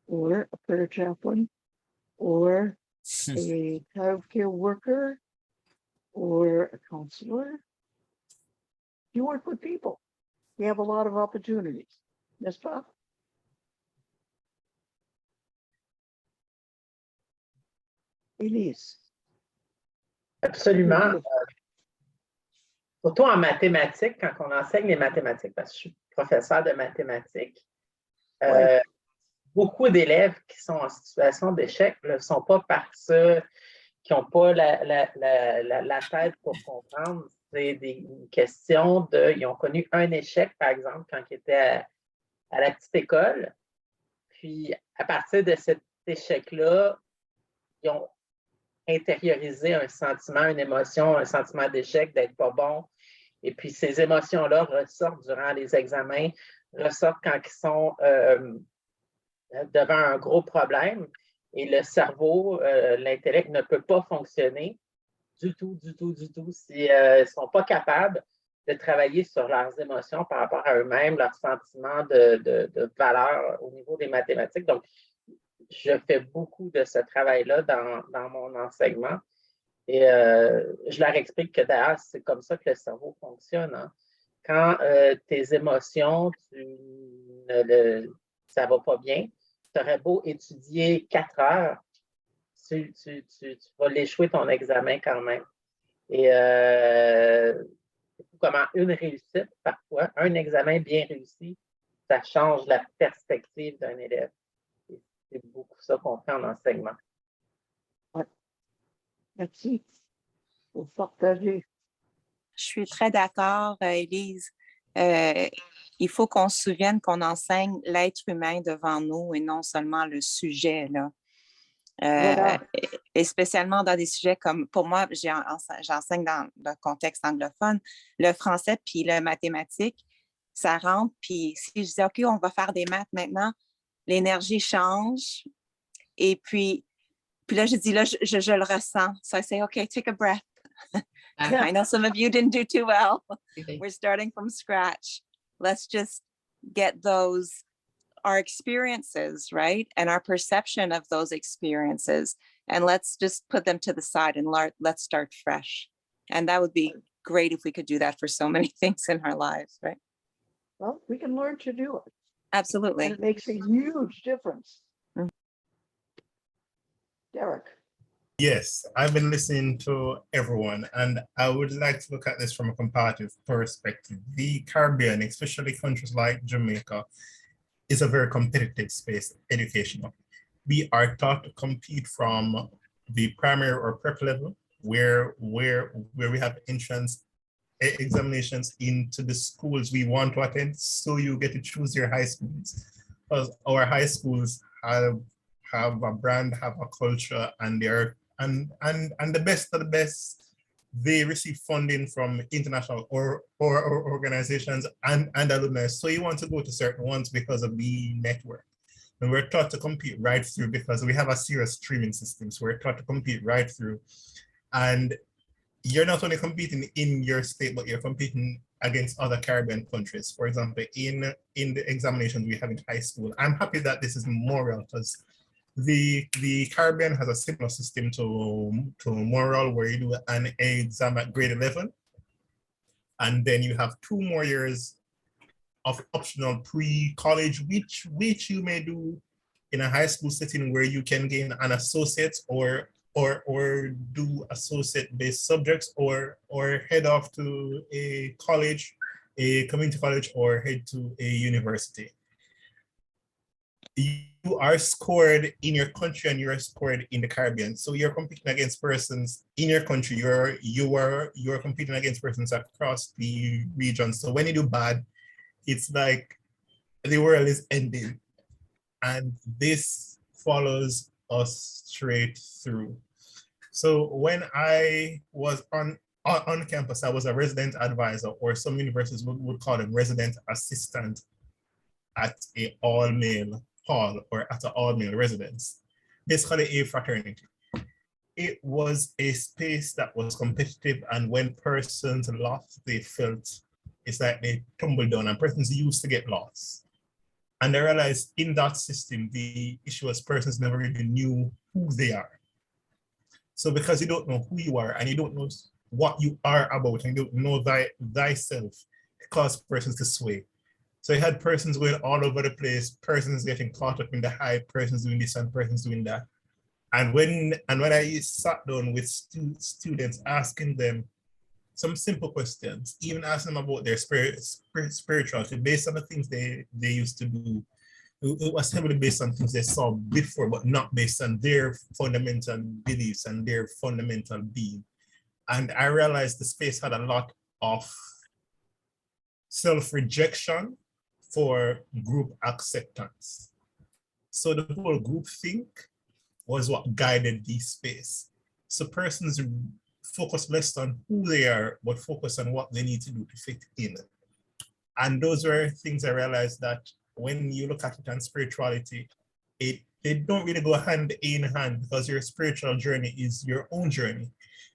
or a prayer chaplain or a childcare worker or a counselor. You work with people. You have a lot of opportunities, n'est-ce pas? Élise. Absolument. Surtout en mathématiques, quand on enseigne les mathématiques, parce que je suis professeur de mathématiques, beaucoup d'élèves qui sont en situation d'échec ne le sont pas parce qu'ils n'ont pas la tête pour comprendre. C'est des questions ils ont connu un échec, par exemple, quand ils étaient à la petite école. Puis, à partir de cet échec-là, ils ont intériorisé un sentiment, une émotion, un sentiment d'échec, d'être pas bon. Et puis, ces émotions-là ressortent durant les examens, ressortent quand ils sont devant un gros problème. Et le cerveau, l'intellect ne peut pas fonctionner du tout s'ils ne sont pas capables de travailler sur leurs émotions par rapport à eux-mêmes, leur sentiment de valeur au niveau des mathématiques. Donc, je fais beaucoup de ce travail-là dans mon enseignement. Et je leur explique que d'ailleurs, c'est comme ça que le cerveau fonctionne. Hein. Quand tes émotions, ça ne va pas bien, tu aurais beau étudier 4 heures, tu vas l'échouer ton examen quand même. Et comment une réussite, parfois, un examen bien réussi, ça change la perspective d'un élève. C'est beaucoup ça qu'on fait en enseignement. Ouais. Merci pour partager. Je suis très d'accord, Élise. Il faut qu'on se souvienne qu'on enseigne l'être humain devant nous et non seulement le sujet, là. Voilà. Et spécialement dans des sujets comme, pour moi, j'enseigne dans le contexte anglophone, le français puis le mathématique, ça rentre, puis si je dis, OK, on va faire des maths maintenant, l'énergie change, et puis Puis là, je dis, là, je le ressens. So I say, okay, take a breath. I know some of you didn't do too well. We're starting from scratch. Let's just get those, our experiences, right? And our perception of those experiences. And let's just put them to the side and let's start fresh. And that would be great if we could do that for so many things in our lives, right? Well, we can learn to do it. Absolutely. And it makes a huge difference. Mhm. Derek. Yes, I've been listening to everyone, and I would like to look at this from a comparative perspective. The Caribbean, especially countries like Jamaica, is a very competitive space educational. We are taught to compete from the primary or prep level, where we have entrance examinations into the schools we want to attend, so you get to choose your high schools. Because our high schools have a brand, have a culture, and they're and the best of the best, they receive funding from international or organizations and alumni. So you want to go to certain ones because of the network. And we're taught to compete right through because we have a serious streaming system. So we're taught to compete right through. And you're not only competing in your state, but you're competing against other Caribbean countries. For example, in the examinations we have in high school. I'm happy that this is Montreal because the Caribbean has a similar system to Montreal, where you do an exam at grade 11, and then you have 2 more years of optional pre-college, which you may do in a high school setting where you can gain an associate or do associate-based subjects or head off to a college, a community college, or head to a university. You are scored in your country and you are scored in the Caribbean. So you're competing against persons in your country. You are competing against persons across the region. So when you do bad, it's like the world is ending. And this follows us straight through. So when I was on campus, I was a resident advisor, or some universities would call them resident assistant at an all-male hall or at an all-male residence, basically a fraternity. It was a space that was competitive, and when persons lost, they felt it's like they tumbled down, and persons used to get lost. And I realized in that system, the issue was persons never really knew who they are. So because you don't know who you are and you don't know what you are about and you don't know thyself, it caused persons to sway. So you had persons going all over the place, persons getting caught up in the hype, persons doing this and persons doing that. And when I sat down with students, asking them some simple questions, even asking them about their spirituality, based on the things they used to do, it was heavily based on things they saw before, but not based on their fundamental beliefs and their fundamental being. And I realized the space had a lot of self-rejection for group acceptance. So the whole group think was what guided the space. So persons focus less on who they are, but focus on what they need to do to fit in. And those were things I realized that when you look at it on spirituality, they don't really go hand in hand, because your spiritual journey is your own journey.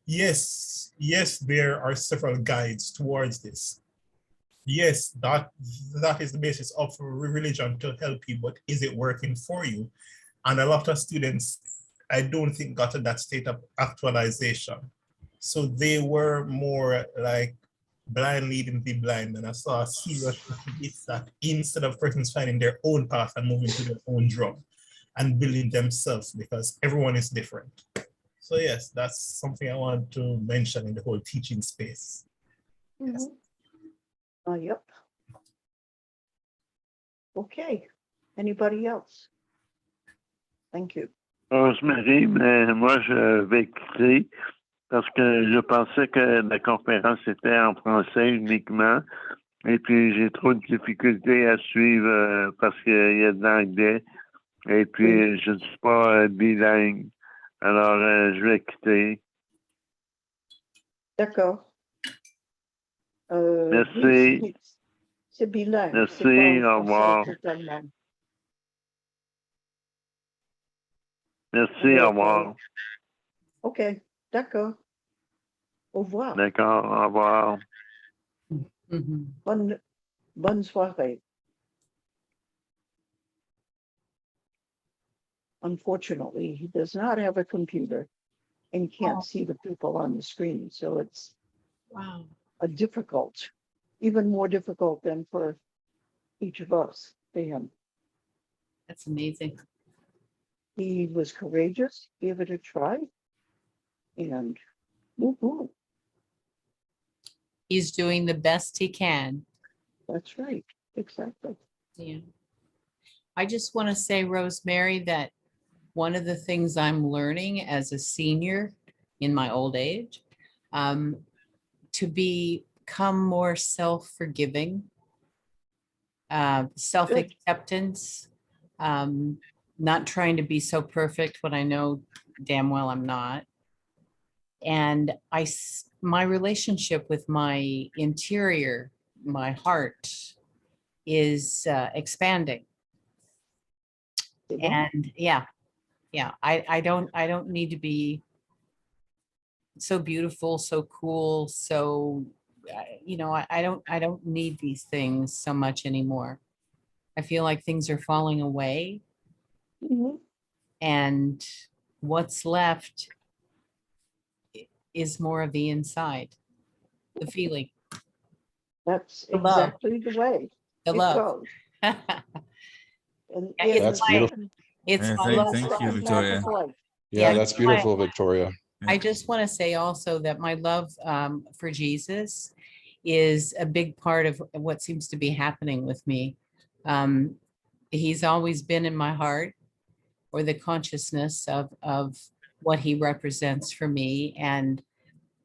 Yes, there are several guides towards this. Yes, that is the basis of religion, to help you, but is it working for you? And a lot of students, I don't think, got to that state of actualization. So they were more like blind leading the blind. And I saw a serious it's that instead of persons finding their own path and moving to their own drum and building themselves, because everyone is different. So yes, that's something I want to mention in the whole teaching space. Yes. Yep. Okay. Anybody else? Thank you. Rosemary, mais moi, je vais quitter parce que je pensais que la conférence était en français uniquement. Et puis, j'ai trop de difficultés à suivre parce qu'il y a de l'anglais. Et puis, je ne suis pas bilingue. Alors, je vais quitter. D'accord. Merci. Oui, c'est bilingue. Merci, c'est pas au revoir. totalement. Merci, au revoir. OK, d'accord. Au revoir. D'accord, au revoir. Mhm. Bonne soirée. Unfortunately, he does not have a computer and can't Oh. see the people on the screen, so it's Wow. a difficult, even more difficult than for each of us, for him. That's amazing. He was courageous, gave it a try, and woo-hoo, He's doing the best he can. that's right, exactly. Yeah. I just want to say, Rosemary, that one of the things I'm learning as a senior in my old age, to become more self-forgiving, self-acceptance, not trying to be so perfect when I know damn well I'm not. And my relationship with my interior, my heart, is expanding. And yeah, I don't need to be so beautiful, so cool, so I don't need these things so much anymore. I feel like things are falling away, Mhm. and what's left is more of the inside, the feeling, That's the love, exactly the way the it love. goes. And It's That's my, beautiful. it's Yeah, my thank, love's thank the you, Victoria. magic life. Yeah, Yeah, that's beautiful, Victoria. I just want to say also that my love for Jesus is a big part of what seems to be happening with me. He's always been in my heart, or the consciousness of what he represents for me. And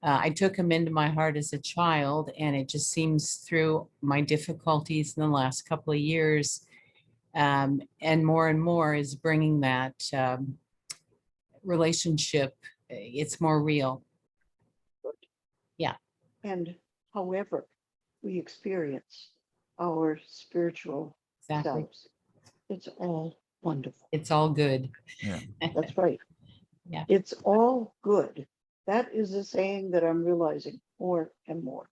I took him into my heart as a child, and it just seems through my difficulties in the last couple of years, and more is bringing that relationship. It's more real. Yeah. And however we experience our spiritual Exactly. selves, it's all wonderful. It's all good. Yeah. That's right. Yeah. It's all good. That is a saying that I'm realizing more and more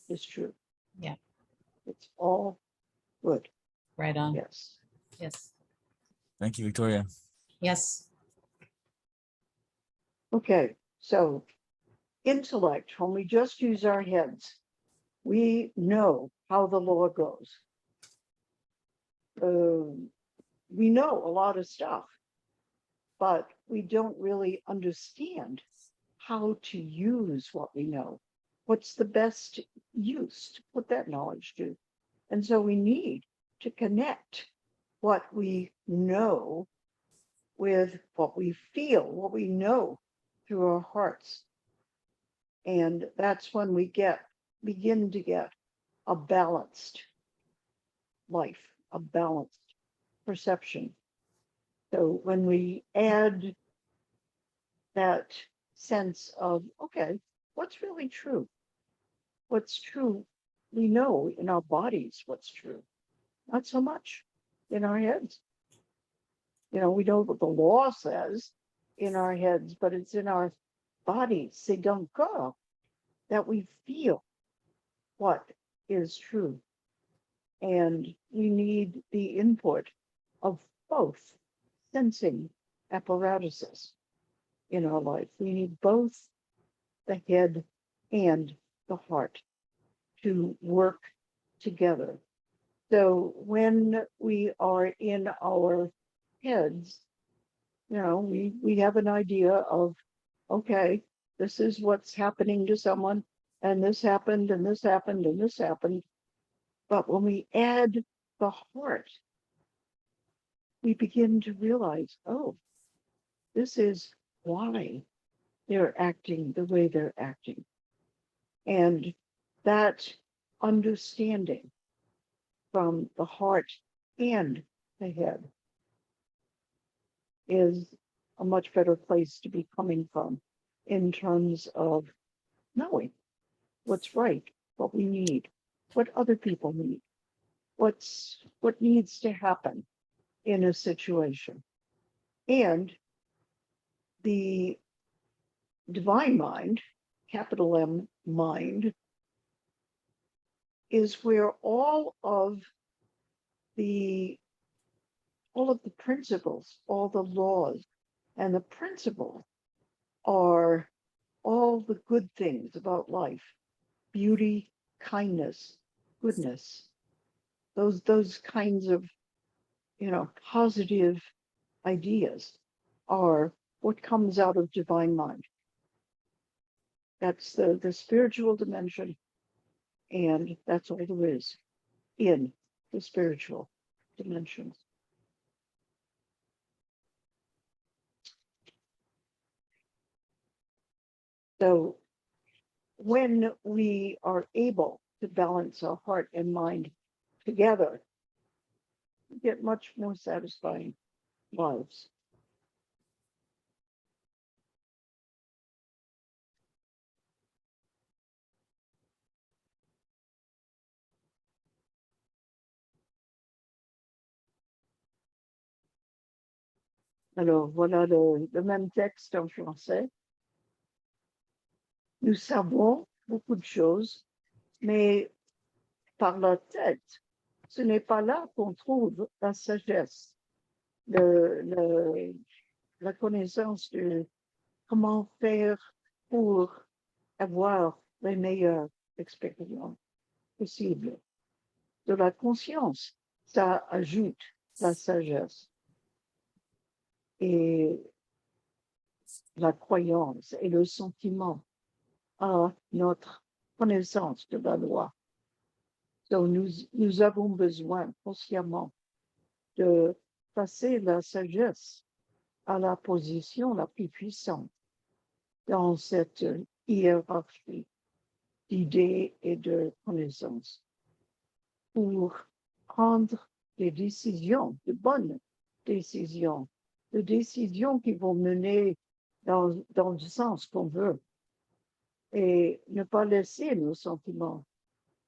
is true. Yeah. It's all good. Right on. Yes. Yes. Thank you, Victoria. Yes. Okay. So intellect, when we just use our heads, we know how the law goes. We know a lot of stuff, but we don't really understand how to use what we know. What's the best use to put that knowledge to? And so we need to connect what we know with what we feel, what we know through our hearts. And that's when we begin to get a balanced life, a balanced perception. So when we add that sense of, okay, what's really true? What's true? We know in our bodies what's true, not so much in our heads. We know what the law says in our heads, but it's in our bodies, c'est dans le corps, that we feel what is true. And we need the input of both sensing apparatuses in our life. We need both the head and the heart to work together. So when we are in our heads, we have an idea of, okay, this is what's happening to someone, and this happened, and this happened, and this happened. But when we add the heart, we begin to realize, oh, this is why they're acting the way they're acting. And that understanding from the heart and the head is a much better place to be coming from in terms of knowing what's right, what we need, what other people need, what needs to happen in a situation. And the divine mind, capital M mind, is where all of the principles, all the laws, and the principles are all the good things about life: beauty, kindness, goodness, those kinds of, positive ideas are what comes out of divine mind. That's the spiritual dimension, and that's all there is in the spiritual dimensions. So when we are able to balance our heart and mind together, we get much more satisfying lives. Alors, voilà le même texte en français. Nous savons beaucoup de choses, mais par la tête, ce n'est pas là qu'on trouve la sagesse, la connaissance de comment faire pour avoir les meilleures expériences possibles. De la conscience, ça ajoute la sagesse. Et la croyance et le sentiment à notre connaissance de la loi. Donc, nous avons besoin consciemment de passer la sagesse à la position la plus puissante dans cette hiérarchie d'idées et de connaissances pour prendre des décisions, de bonnes décisions, de décisions qui vont mener dans le sens qu'on veut, et ne pas laisser nos sentiments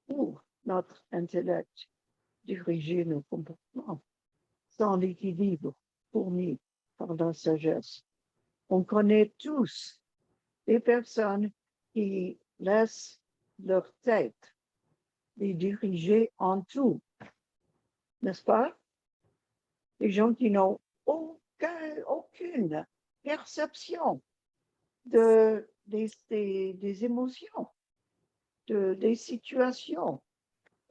ou notre intellect diriger nos comportements sans l'équilibre fourni par la sagesse. On connaît tous des personnes qui laissent leur tête les diriger en tout, n'est-ce pas? Des gens qui n'ont aucune perception des émotions, des situations,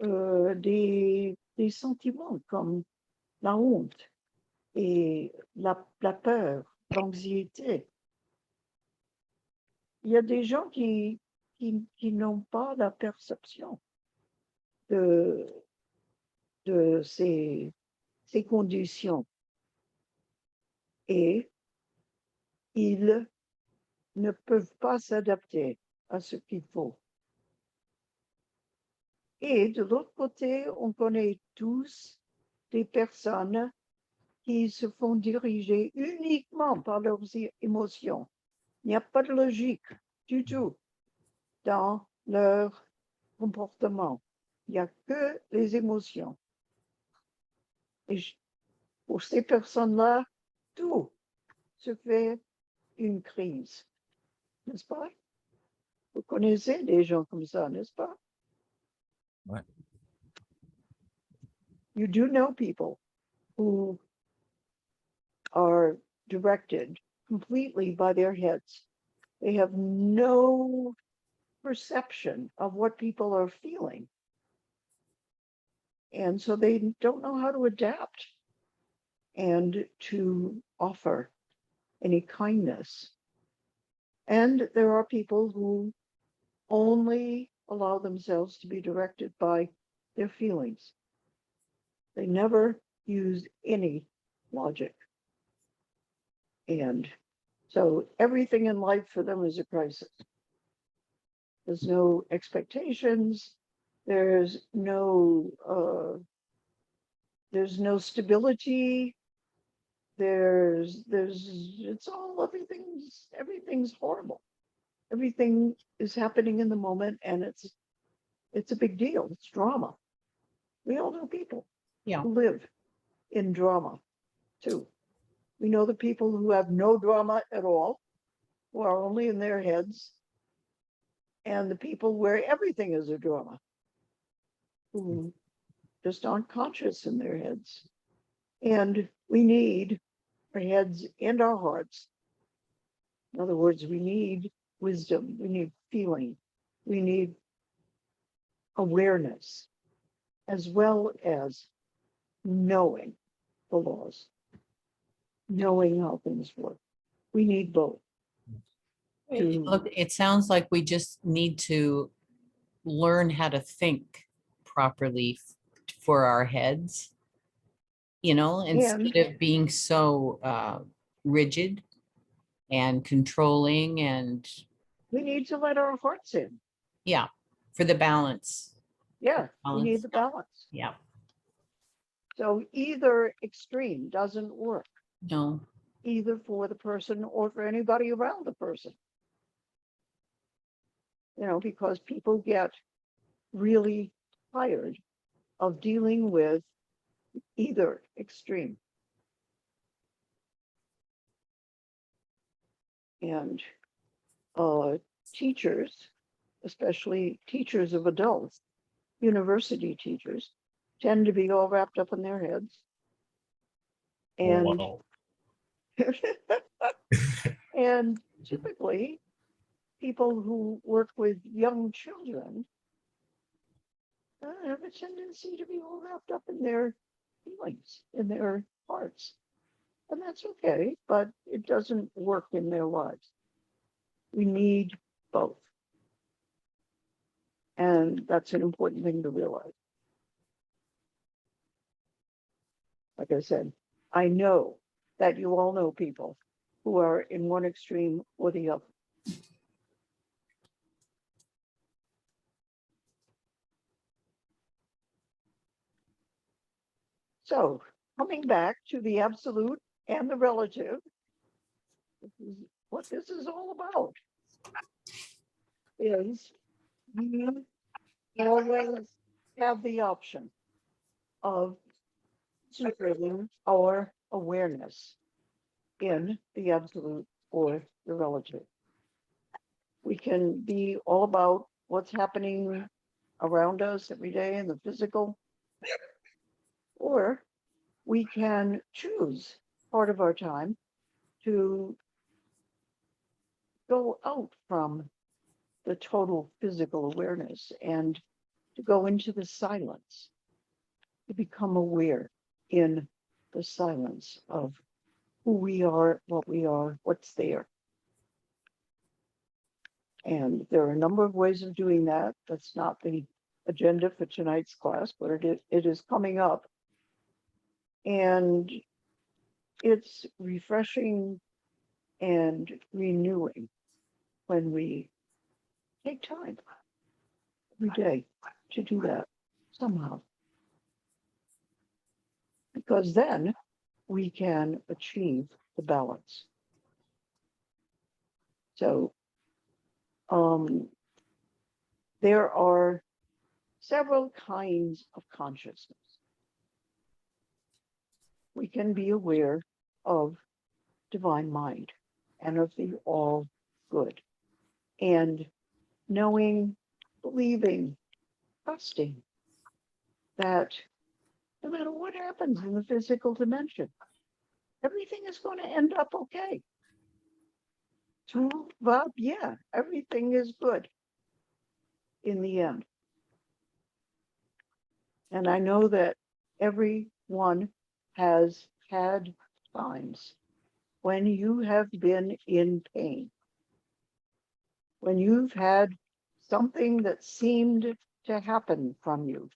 des sentiments comme la honte et la peur, l'anxiété. Il y a des gens qui n'ont pas la perception de ces conditions, et ils ne peuvent pas s'adapter à ce qu'il faut. Et de l'autre côté, on connaît tous des personnes qui se font diriger uniquement par leurs émotions. Il n'y a pas de logique du tout dans leur comportement. Il n'y a que les émotions. Et pour ces personnes-là, tout se fait une crise, n'est-ce pas? Vous connaissez des gens comme ça, n'est-ce pas? Ouais. You do know people who are directed completely by their heads. They have no perception of what people are feeling. And so they don't know how to adapt and to offer any kindness. And there are people who only allow themselves to be directed by their feelings. They never use any logic. And so everything in life for them is a crisis. There's no expectations. There's no stability. Everything's horrible. Everything is happening in the moment, and it's a big deal. It's drama. We all know people who live in drama too. We know the people who have no drama at all, who are only in their heads, and the people where everything is a drama, who just aren't conscious in their heads. And we need our heads and our hearts. In other words, we need wisdom, we need feeling, we need awareness, as well as knowing the laws, knowing how things work. We need both. Look, it sounds like we just need to learn how to think properly for our heads, instead of being so rigid and controlling, and We need to let our hearts in. yeah, for the balance. Yeah, we need Balance. the balance. Yeah, So either extreme doesn't work, no, either for the person or for anybody around the person. Because people get really tired of dealing with either extreme. And teachers, especially teachers of adults, university teachers, tend to be all wrapped up in their heads. And Wow. and typically people who work with young children have a tendency to be all wrapped up in their feelings, in their hearts. And that's okay, but it doesn't work in their lives. We need both. And that's an important thing to realize. Like I said, I know that you all know people who are in one extreme or the other. So coming back to the absolute and the relative, this is what this is all about. Is you always have the option of separating our awareness in the absolute or the relative. We can be all about what's happening around us every day in the physical, or we can choose part of our time to go out from the total physical awareness and to go into the silence, to become aware in the silence of who we are, what's there. And there are a number of ways of doing that. That's not the agenda for tonight's class, but it is coming up. And it's refreshing and renewing when we take time every day to do that somehow. Because then we can achieve the balance. So there are several kinds of consciousness. We can be aware of divine mind and of the all good, and knowing, believing, trusting that no matter what happens in the physical dimension, everything is going to end up okay. Tout va bien. Everything is good in the end. And I know that everyone has had times when you have been in pain, when you've had something that seemed to happen from you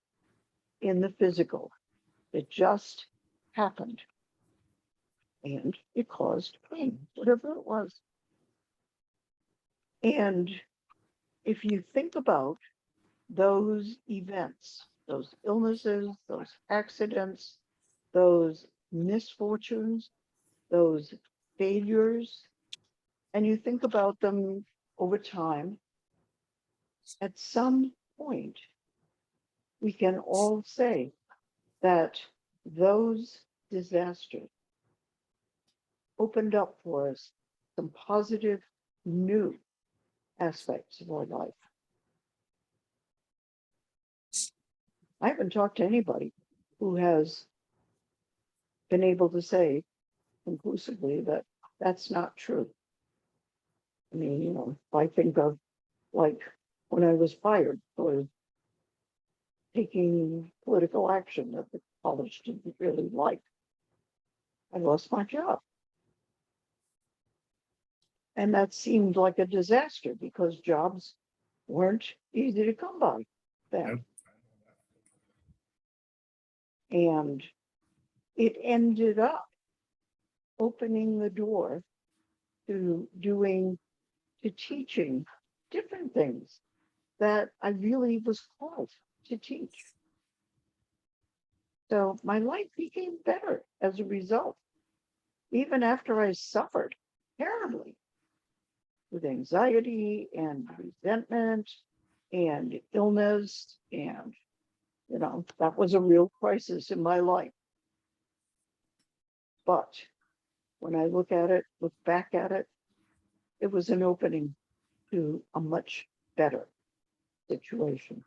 in the physical. It just happened. And it caused pain, whatever it was. And if you think about those events, those illnesses, those accidents, those misfortunes, those failures, and you think about them over time, at some point, we can all say that those disasters opened up for us some positive new aspects of our life. I haven't talked to anybody who has been able to say conclusively that that's not true. I mean, you know, if I think of like when I was fired for taking political action that the college didn't really like, I lost my job. And that seemed like a disaster because jobs weren't easy to come by then. And it ended up opening the door to teaching different things that I really was called to teach. So my life became better as a result, even after I suffered terribly with anxiety and resentment and illness. And, you know, that was a real crisis in my life. But when I look back at it, it was an opening to a much better situation.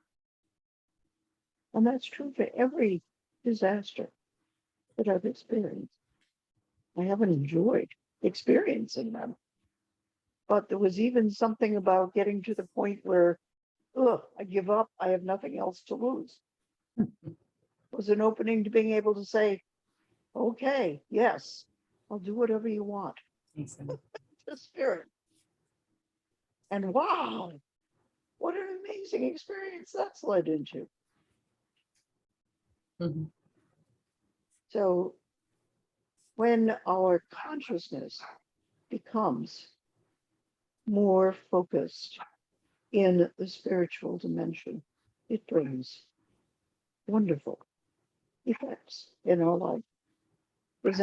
And that's true for every disaster that I've experienced. I haven't enjoyed experiencing them. But there was even something about getting to the point where, I give up, I have nothing else to lose. It was an opening to being able to say, okay, yes, I'll do whatever you want. The spirit. And wow, what an amazing experience that's led into. Mhm. So when our consciousness becomes more focused in the spiritual dimension, it brings wonderful effects in our life. Can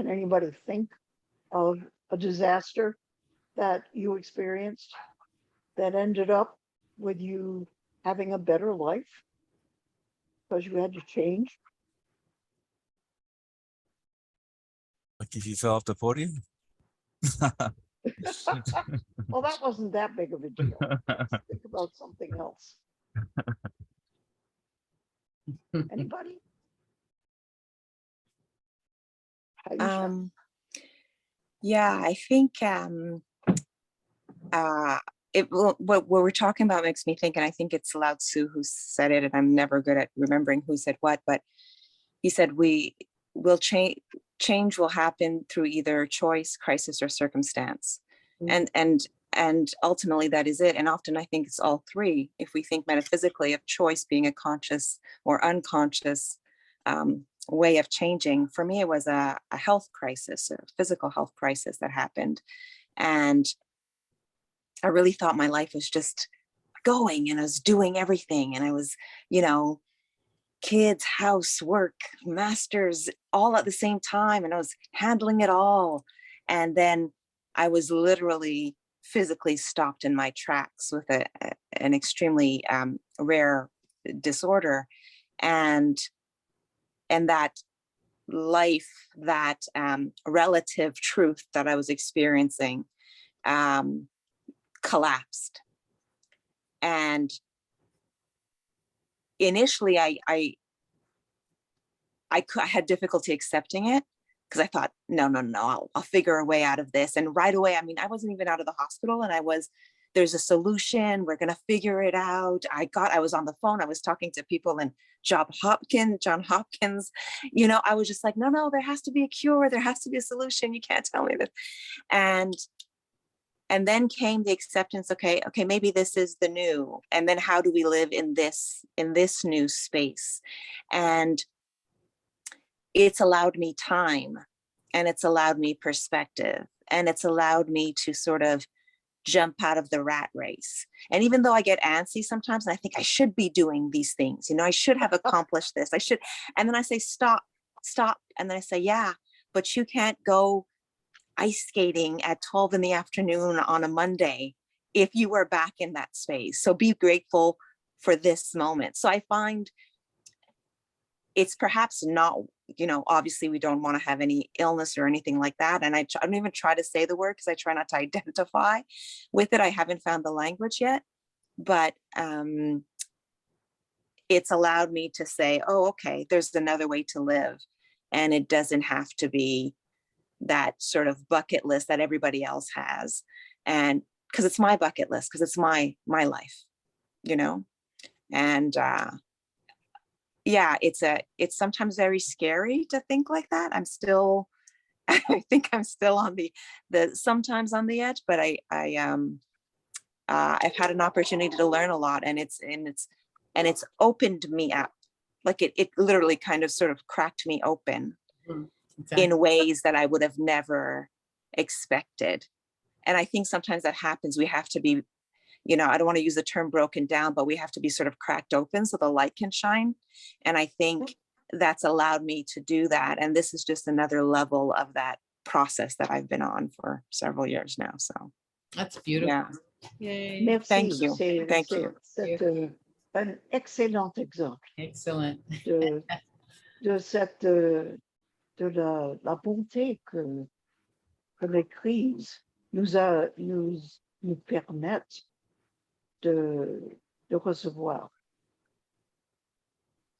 anybody think of a disaster that you experienced that ended up with you having a better life because you had to change? Like if you fell off the podium. Well, that wasn't that big of a deal. Let's think about something else. Anybody? Aisha? Yeah, I think what we're talking about makes me think, and I think it's Lao Tzu who said it, and I'm never good at remembering who said what, but he said we will change will happen through either choice, crisis, or circumstance. And ultimately that is it. And often I think it's all three. If we think metaphysically of choice being a conscious or unconscious way of changing, for me, it was a health crisis, a physical health crisis that happened. And I really thought my life was just going and I was doing everything. And I was, you know, kids, house, work, masters, all at the same time. And I was handling it all. And then I was literally physically stopped in my tracks with an extremely rare disorder. And that life, that relative truth that I was experiencing collapsed. And initially I had difficulty accepting it because I thought, no, I'll figure a way out of this. And right away, I mean, I wasn't even out of the hospital and there's a solution. We're going to figure it out. I was on the phone. I was talking to people in Johns Hopkins, you know, I was just like, no, there has to be a cure. There has to be a solution. You can't tell me this. And then came the acceptance, okay, maybe this is the new. And then how do we live in this new space? And it's allowed me time, and it's allowed me perspective, and it's allowed me to sort of jump out of the rat race. And even though I get antsy sometimes, and I think I should be doing these things, you know, I should have accomplished this, I should. And then I say, stop. And then I say, yeah, but you can't go ice skating at 12 in the afternoon on a Monday if you are back in that space. So be grateful for this moment. So I find it's perhaps not, obviously we don't want to have any illness or anything like that. And I don't even try to say the word because I try not to identify with it. I haven't found the language yet, but it's allowed me to say, oh, okay, there's another way to live. And it doesn't have to be that sort of bucket list that everybody else has. And because it's my bucket list, because it's my life, and yeah, it's sometimes very scary to think like that. I think I'm still on the sometimes on the edge, but I've had an opportunity to learn a lot, and it's opened me up. Like it literally kind of sort of cracked me open in ways that I would have never expected. And I think sometimes that happens. We have to be, I don't want to use the term broken down, but we have to be sort of cracked open so the light can shine. And I think that's allowed me to do that. And this is just another level of that process that I've been on for several years now. So That's beautiful. yeah. Yay. Merci. Thank you. Thank you. C'est un excellent exemple Excellent. de cette de la bonté que les crises nous permettent de recevoir.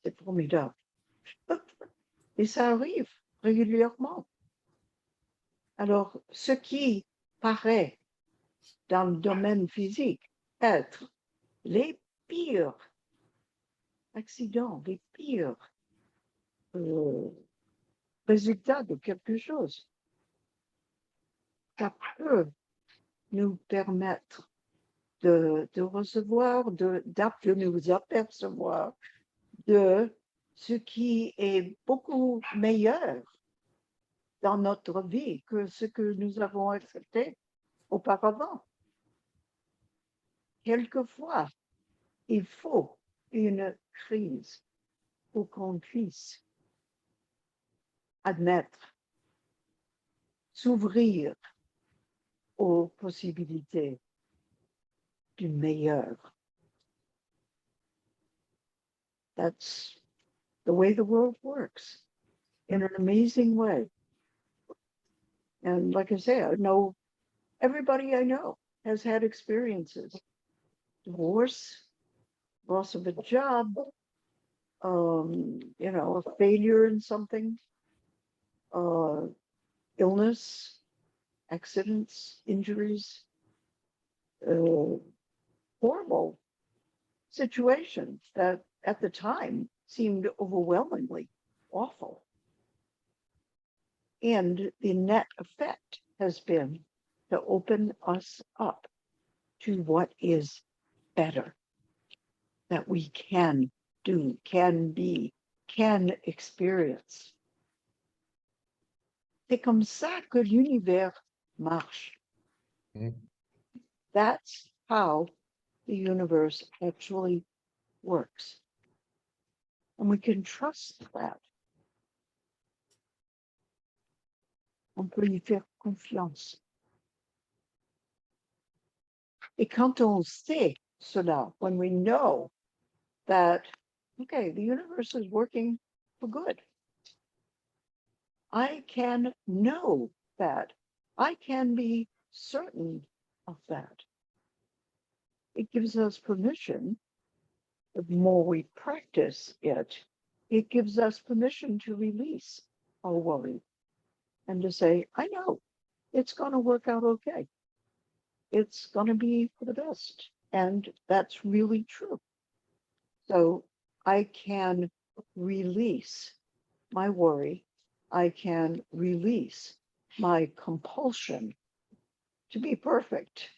C'est formidable. Et ça arrive régulièrement. Alors, ce qui paraît dans le domaine physique être les pires accidents, les pires résultats de quelque chose, ça peut nous permettre de recevoir, de nous apercevoir de ce qui est beaucoup meilleur dans notre vie que ce que nous avons accepté auparavant. Quelquefois, il faut une crise pour qu'on puisse admettre, s'ouvrir aux possibilités du meilleur. That's the way the world works, in an amazing way. And like I say, I know everybody I know has had experiences. Divorce, loss of a job, a failure in something, illness, accidents, injuries, horrible situations that at the time seemed overwhelmingly awful. And the net effect has been to open us up to what is better, that we can do, can be, can experience. C'est comme ça que l'univers marche. That's how the universe actually works. And we can trust that. On peut y faire confiance. Et quand on sait cela, when we know that, okay, the universe is working for good, I can know that. I can be certain of that. It gives us permission. The more we practice it, it gives us permission to release our worry and to say, I know it's going to work out okay. It's going to be for the best. And that's really true. So I can release my worry. I can release my compulsion to be perfect,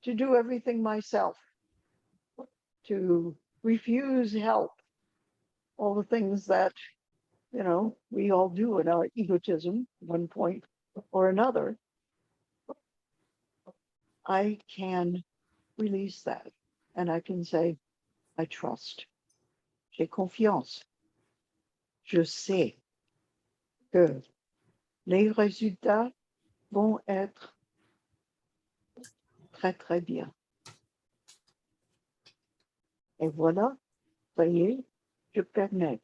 to do everything myself, to refuse help, all the things that, we all do in our egotism, one point or another. I can release that and I can say, I trust. J'ai confiance. Je sais que les résultats vont être très, très bien. Et voilà, ça y est, je permets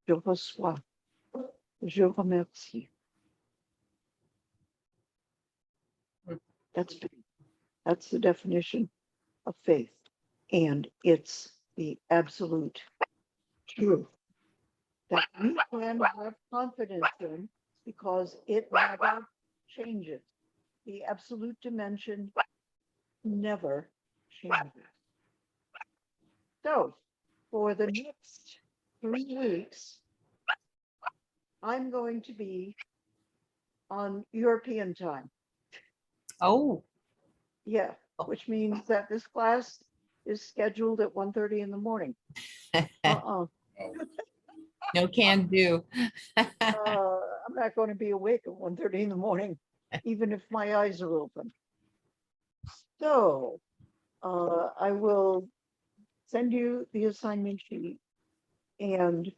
Je reçois. Je remercie. That's faith. That's the definition of faith. And it's the absolute truth that you can have confidence in because it never changes. The absolute dimension never changes. So for the next 3 weeks, I'm going to be on European time. Oh, Yeah, which means that this class is scheduled at 1:30 in the morning. no can do. I'm not going to be awake at 1:30 in the morning, even if my eyes are open. So I will send you the assignment sheet. And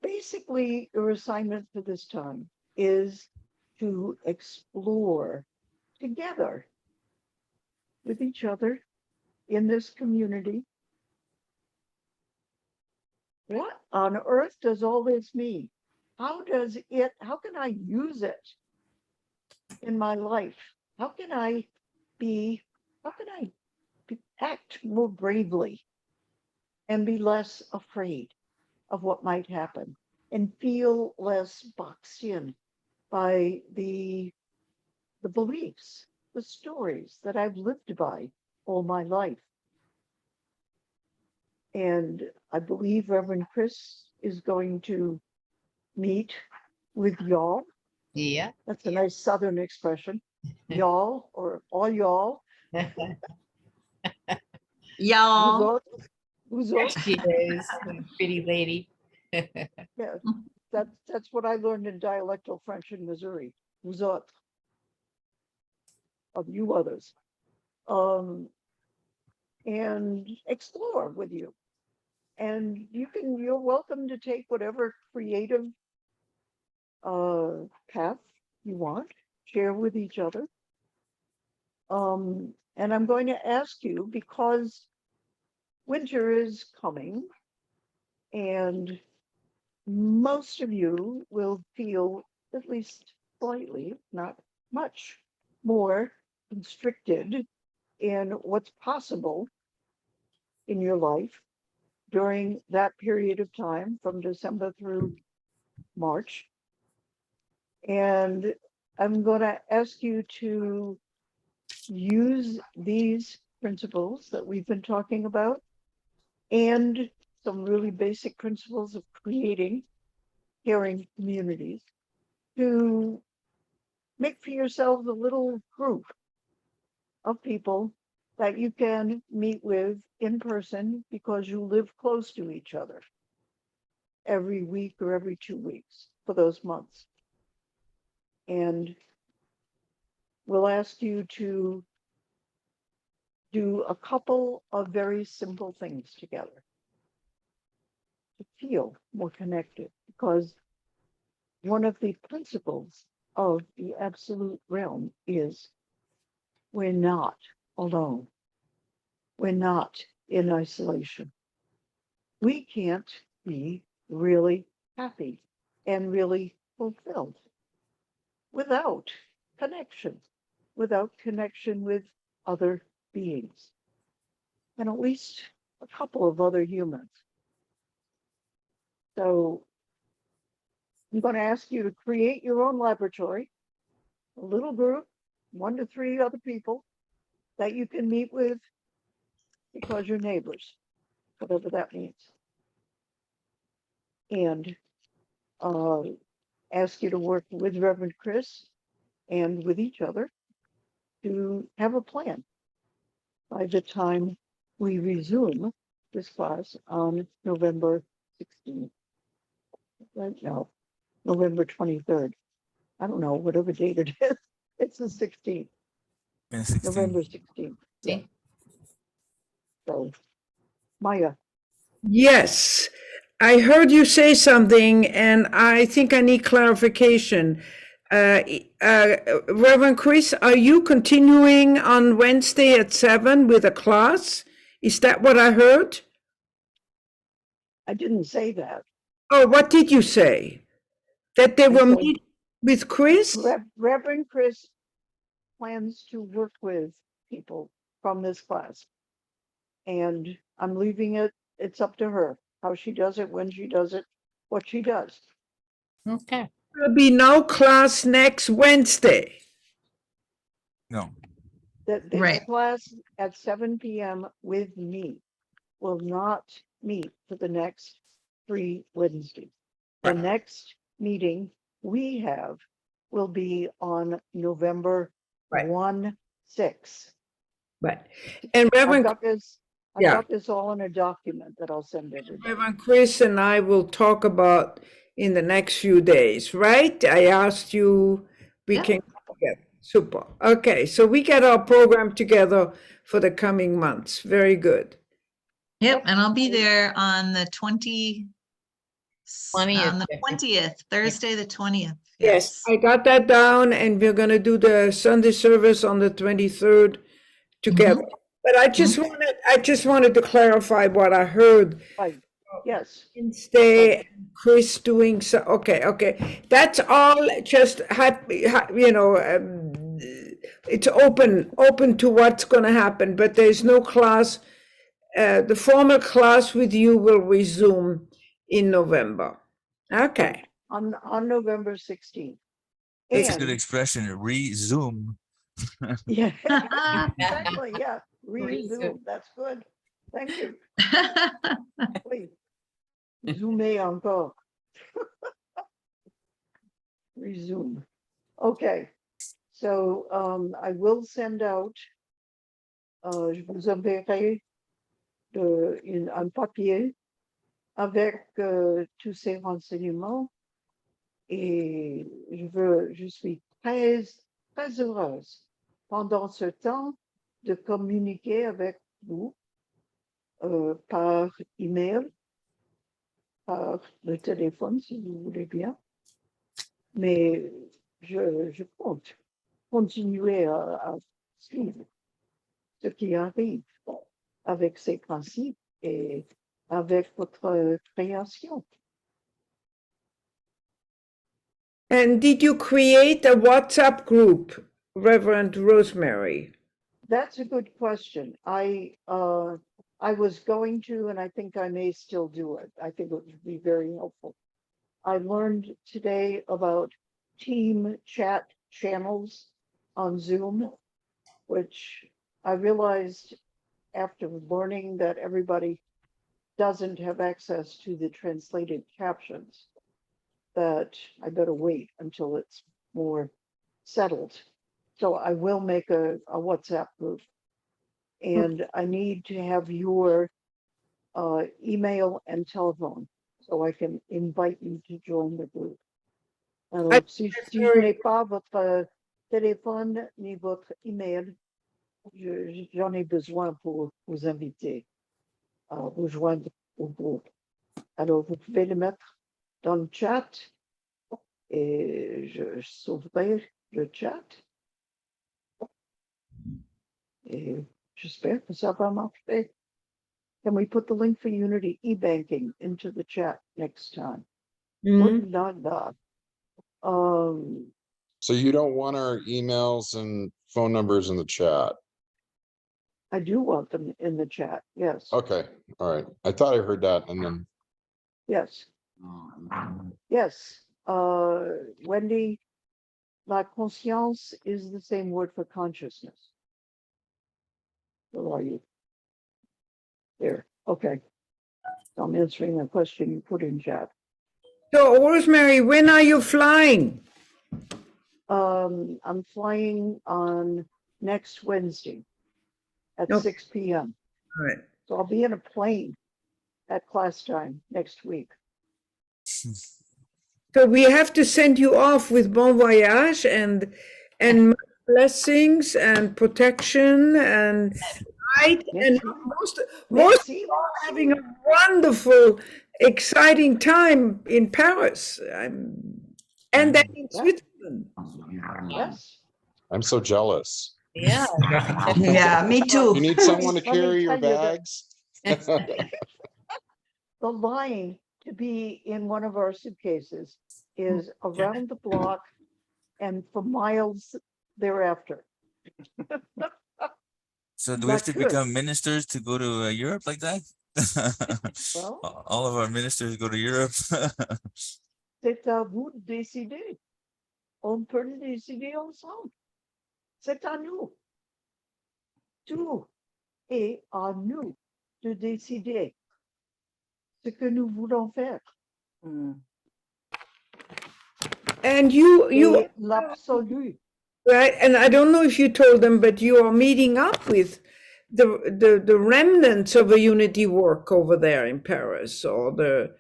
basically, your assignment for this time is to explore together with each other in this community. What on earth does all this mean? How can I use it in my life? How can I act more bravely and be less afraid of what might happen and feel less boxed in by the beliefs, the stories that I've lived by all my life? And I believe Reverend Chris is going to meet with y'all. Yeah. That's a nice Southern expression. Y'all or all y'all. Y'all. Vous autres. She is a pretty lady. Yeah, that's what I learned in dialectal French in Missouri. Vous autres. Of you others. And explore with you. And you're welcome to take whatever creative path you want, share with each other. And I'm going to ask you, because winter is coming and most of you will feel at least slightly, not much, more constricted in what's possible in your life during that period of time from December through March. And I'm going to ask you to use these principles that we've been talking about and some really basic principles of creating caring communities to make for yourselves a little group of people that you can meet with in person because you live close to each other every week or every 2 weeks for those months. And we'll ask you to do a couple of very simple things together to feel more connected, because one of the principles of the absolute realm is we're not alone. We're not in isolation. We can't be really happy and really fulfilled without connection with other beings, and at least a couple of other humans. So I'm going to ask you to create your own laboratory, a little group, 1 to 3 other people that you can meet with because you're neighbors, whatever that means. And ask you to work with Reverend Chris and with each other to have a plan by the time we resume this class on November 16th. Right now, November 23rd. I don't know, whatever date it is. It's the 16th. Yeah, 16. November 16th. Yeah. So, Maya. Yes, I heard you say something, and I think I need clarification. Reverend Chris, are you continuing on Wednesday at 7 with a class? Is that what I heard? I didn't say that. Oh, what did you say? That they I were said- meeting with Chris? Reverend Chris plans to work with people from this class. And I'm leaving it, it's up to her, how she does it, when she does it, what she does. Okay. There'll be no class next Wednesday. No. That this Right. class at 7 p.m. with me will not meet for the next 3 Wednesdays. The Right. next meeting we have will be on November Right. 1/6. Right. And I've Reverend, got this, I've Yeah. got this all in a document that I'll send everybody. Reverend Chris and I will talk about in the next few days, right? I asked you, we Yeah. can, get super. Okay, so we get our program together for the coming months. Very good. Yep, and I'll be there on the 20th, 20th. Thursday, the 20th. Yes, I got that down, and we're gonna do the Sunday service on the 23rd together. But I just wanted to clarify what I heard. Right, yes. Wednesday, and Chris doing so, okay. That's all just happy, it's open to what's gonna happen, but there's no class. The formal class with you will resume in November. Okay. On November 16th. That's a good And- expression, resume. Yeah, exactly, yeah, resume, that's good. Thank you. Wait. Zoomer encore. Resume. Okay, so I will send out, je vous enverrai un papier avec tous ces renseignements et je suis très heureuse pendant ce temps de communiquer avec vous par email, par le téléphone si vous voulez bien. Mais je compte continuer à suivre ce qui arrive avec ces principes et avec votre création. And did you create a WhatsApp group, Reverend Rosemary? That's a good question. I was going to, and I think I may still do it. I think it would be very helpful. I learned today about team chat channels on Zoom, which I realized after learning that everybody doesn't have access to the translated captions, that I better wait until it's more settled. So I will make a WhatsApp group. And I need to have your email and telephone so I can invite you to join the group. Alors, si je n'ai pas votre téléphone ni votre email, j'en ai besoin pour vous inviter à rejoindre au groupe. Alors, vous pouvez le mettre dans le chat et je sauverai le chat. Et j'espère que ça va marcher. Can we put the link for Unity e-banking into the chat next time? Mhm. Not. So you don't want our emails and phone numbers in the chat? I do want them in the chat, yes. Okay, all right. I thought I heard that and then, Yes. Yes, Wendy, la conscience is the same word for consciousness. Where are you? There, okay. So I'm answering a question you put in chat. So Rosemary, when are you flying? I'm flying on next Wednesday at Okay. 6 p.m. All right. So I'll be in a plane at class time next week. So we have to send you off with bon voyage and blessings and protection and light and most Merci. of all having a wonderful, exciting time in Paris and then in Switzerland. Yes. I'm so jealous. Yeah. Yeah, me too. You need someone to Let me carry your tell you that- bags? The line to be in one of our suitcases is around the block and for miles thereafter. So do we have Not to good. become ministers to go to Europe like that? Well, All of our ministers go to Europe. c'est à vous de décider. On peut le décider ensemble. C'est à nous. Tout est à nous de décider ce que nous voulons faire. And you, Et l'absolu. right, and I don't know if you told them, but you are meeting up with the remnants of a unity work over there in Paris, or the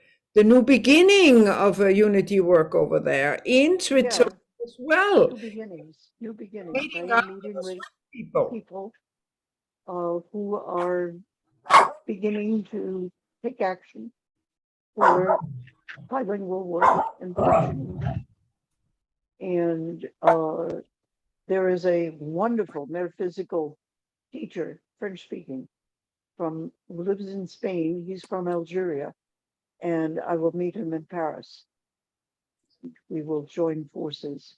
new beginning of a unity work over there in Switzerland as well. New beginnings. New beginnings. Meeting I up am meeting with people. people who are beginning to take action for bilingual work in French and English. And there is a wonderful metaphysical teacher, French speaking, who lives in Spain. He's from Algeria, and I will meet him in Paris. We will join forces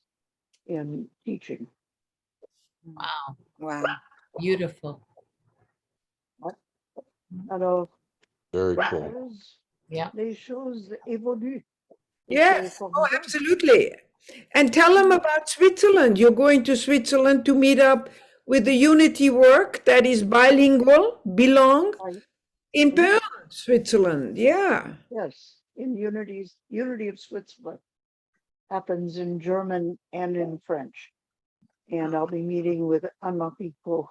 in teaching. Wow, Wow. beautiful. Alors, Very les cool. choses- Yeah. les choses évoluent. Et Yes, c'est oh, formidable. absolutely. And tell them about Switzerland. You're going to Switzerland to meet up with the unity work that is bilingual, belong Right. in Bern, Switzerland. Yeah. Yes, Unity of Switzerland happens in German and in French. And I'll be meeting with Anne-Marie Koch,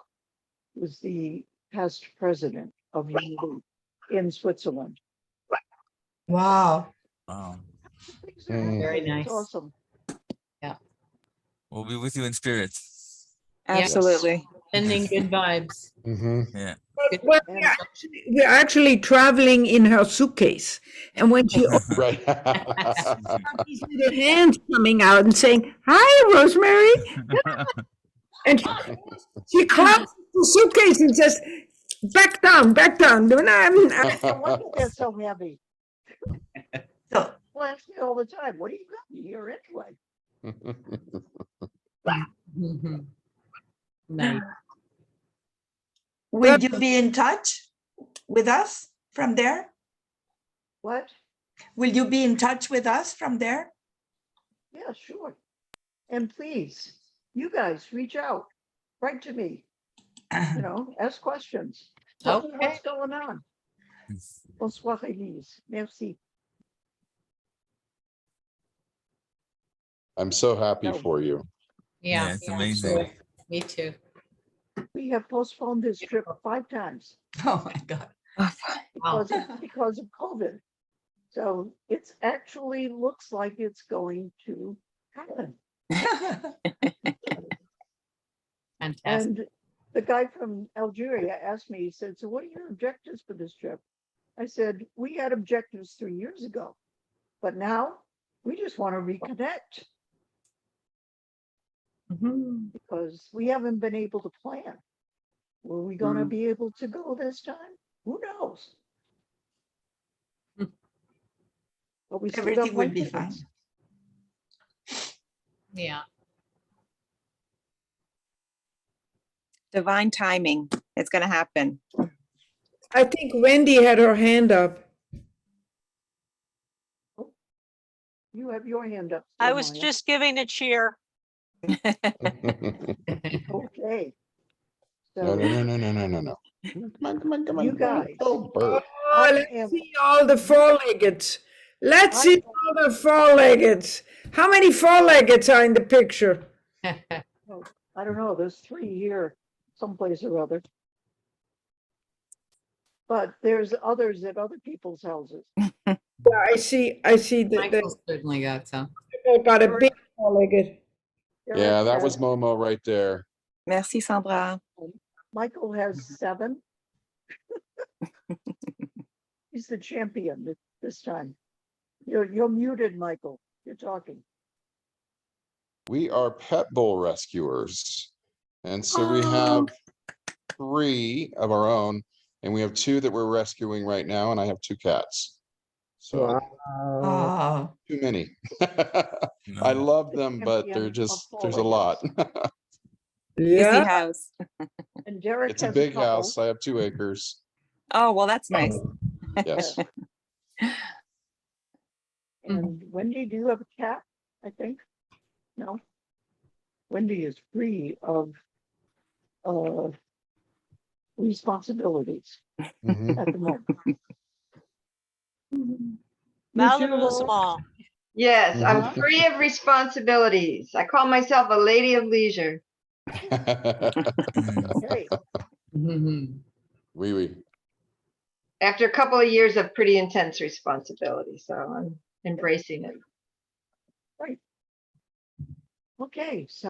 who's the past president of Unity in Switzerland. Wow. Wow. Very It's nice. awesome. We'll be with you in spirit. Absolutely. Sending good vibes. Yeah. Good. Well, we're actually traveling in her suitcase. And when she opens Right. these little hands coming out and saying, "Hi, Rosemary." And she claps the suitcase and says, back down, back down. No, No wonder they're so heavy. So, Well, ask me all the time, what do you got me here anyway? Mhm. Nice. will you be in touch with us from there? What? Will you be in touch with us from there? Yeah, sure. And please, you guys reach out, write to me, ask questions. Tell me what's going on. Bonsoir, Elise. Merci. I'm so happy for you. Yeah. It's amazing. Me too. We have postponed this trip 5 times Oh my God. because of COVID. So it's actually looks like it's going to happen. Fantastic. And the guy from Algeria asked me, he said, so what are your objectives for this trip? I said, we had objectives 3 years ago, but now we just want to reconnect Mhm. because we haven't been able to plan. Were we going to be able to go this time? Who knows? But we still got Everything will flight be fine. tickets. Yeah. Divine timing. It's going to happen. I think Wendy had her hand up. You have your hand up. I still, was Maya. just giving a cheer. Okay. No, So no, no, no, no, no, no, no. Come on, come on. you guys, Oh, Bert. Oh, I let's am- see all the four-leggeds. Let's I see am- all the four-leggeds. How many four-leggeds are in the picture? I don't know, there's 3 here someplace or other. But there's others at other people's houses. Yeah, I see the Michael certainly got some. people got a big four-legged. They're Yeah, at that was 7. Momo right there. Merci, Sandra. Michael has 7. He's the champion this time. You're muted, Michael. You're talking. We are pet bull rescuers. And so we have 3 of our own, and we have 2 that we're rescuing right now, and I have 2 cats. So Oh, too many. I No. love them, but Champion they're of just, there's a Florida. lot. Busy Yeah. house. And Derek It's a has big couple. house. I have 2 acres. Oh, well, that's nice. Yes. And Wendy, do you have a cat? I think? No? Wendy is free of responsibilities Mhm. at the moment. Malheureusement. Yes, I'm Mhm. free of responsibilities. I call myself a lady of leisure. Mm. Hey, Oui, oui. After a couple of years of pretty intense responsibility, so I'm embracing it. okay, so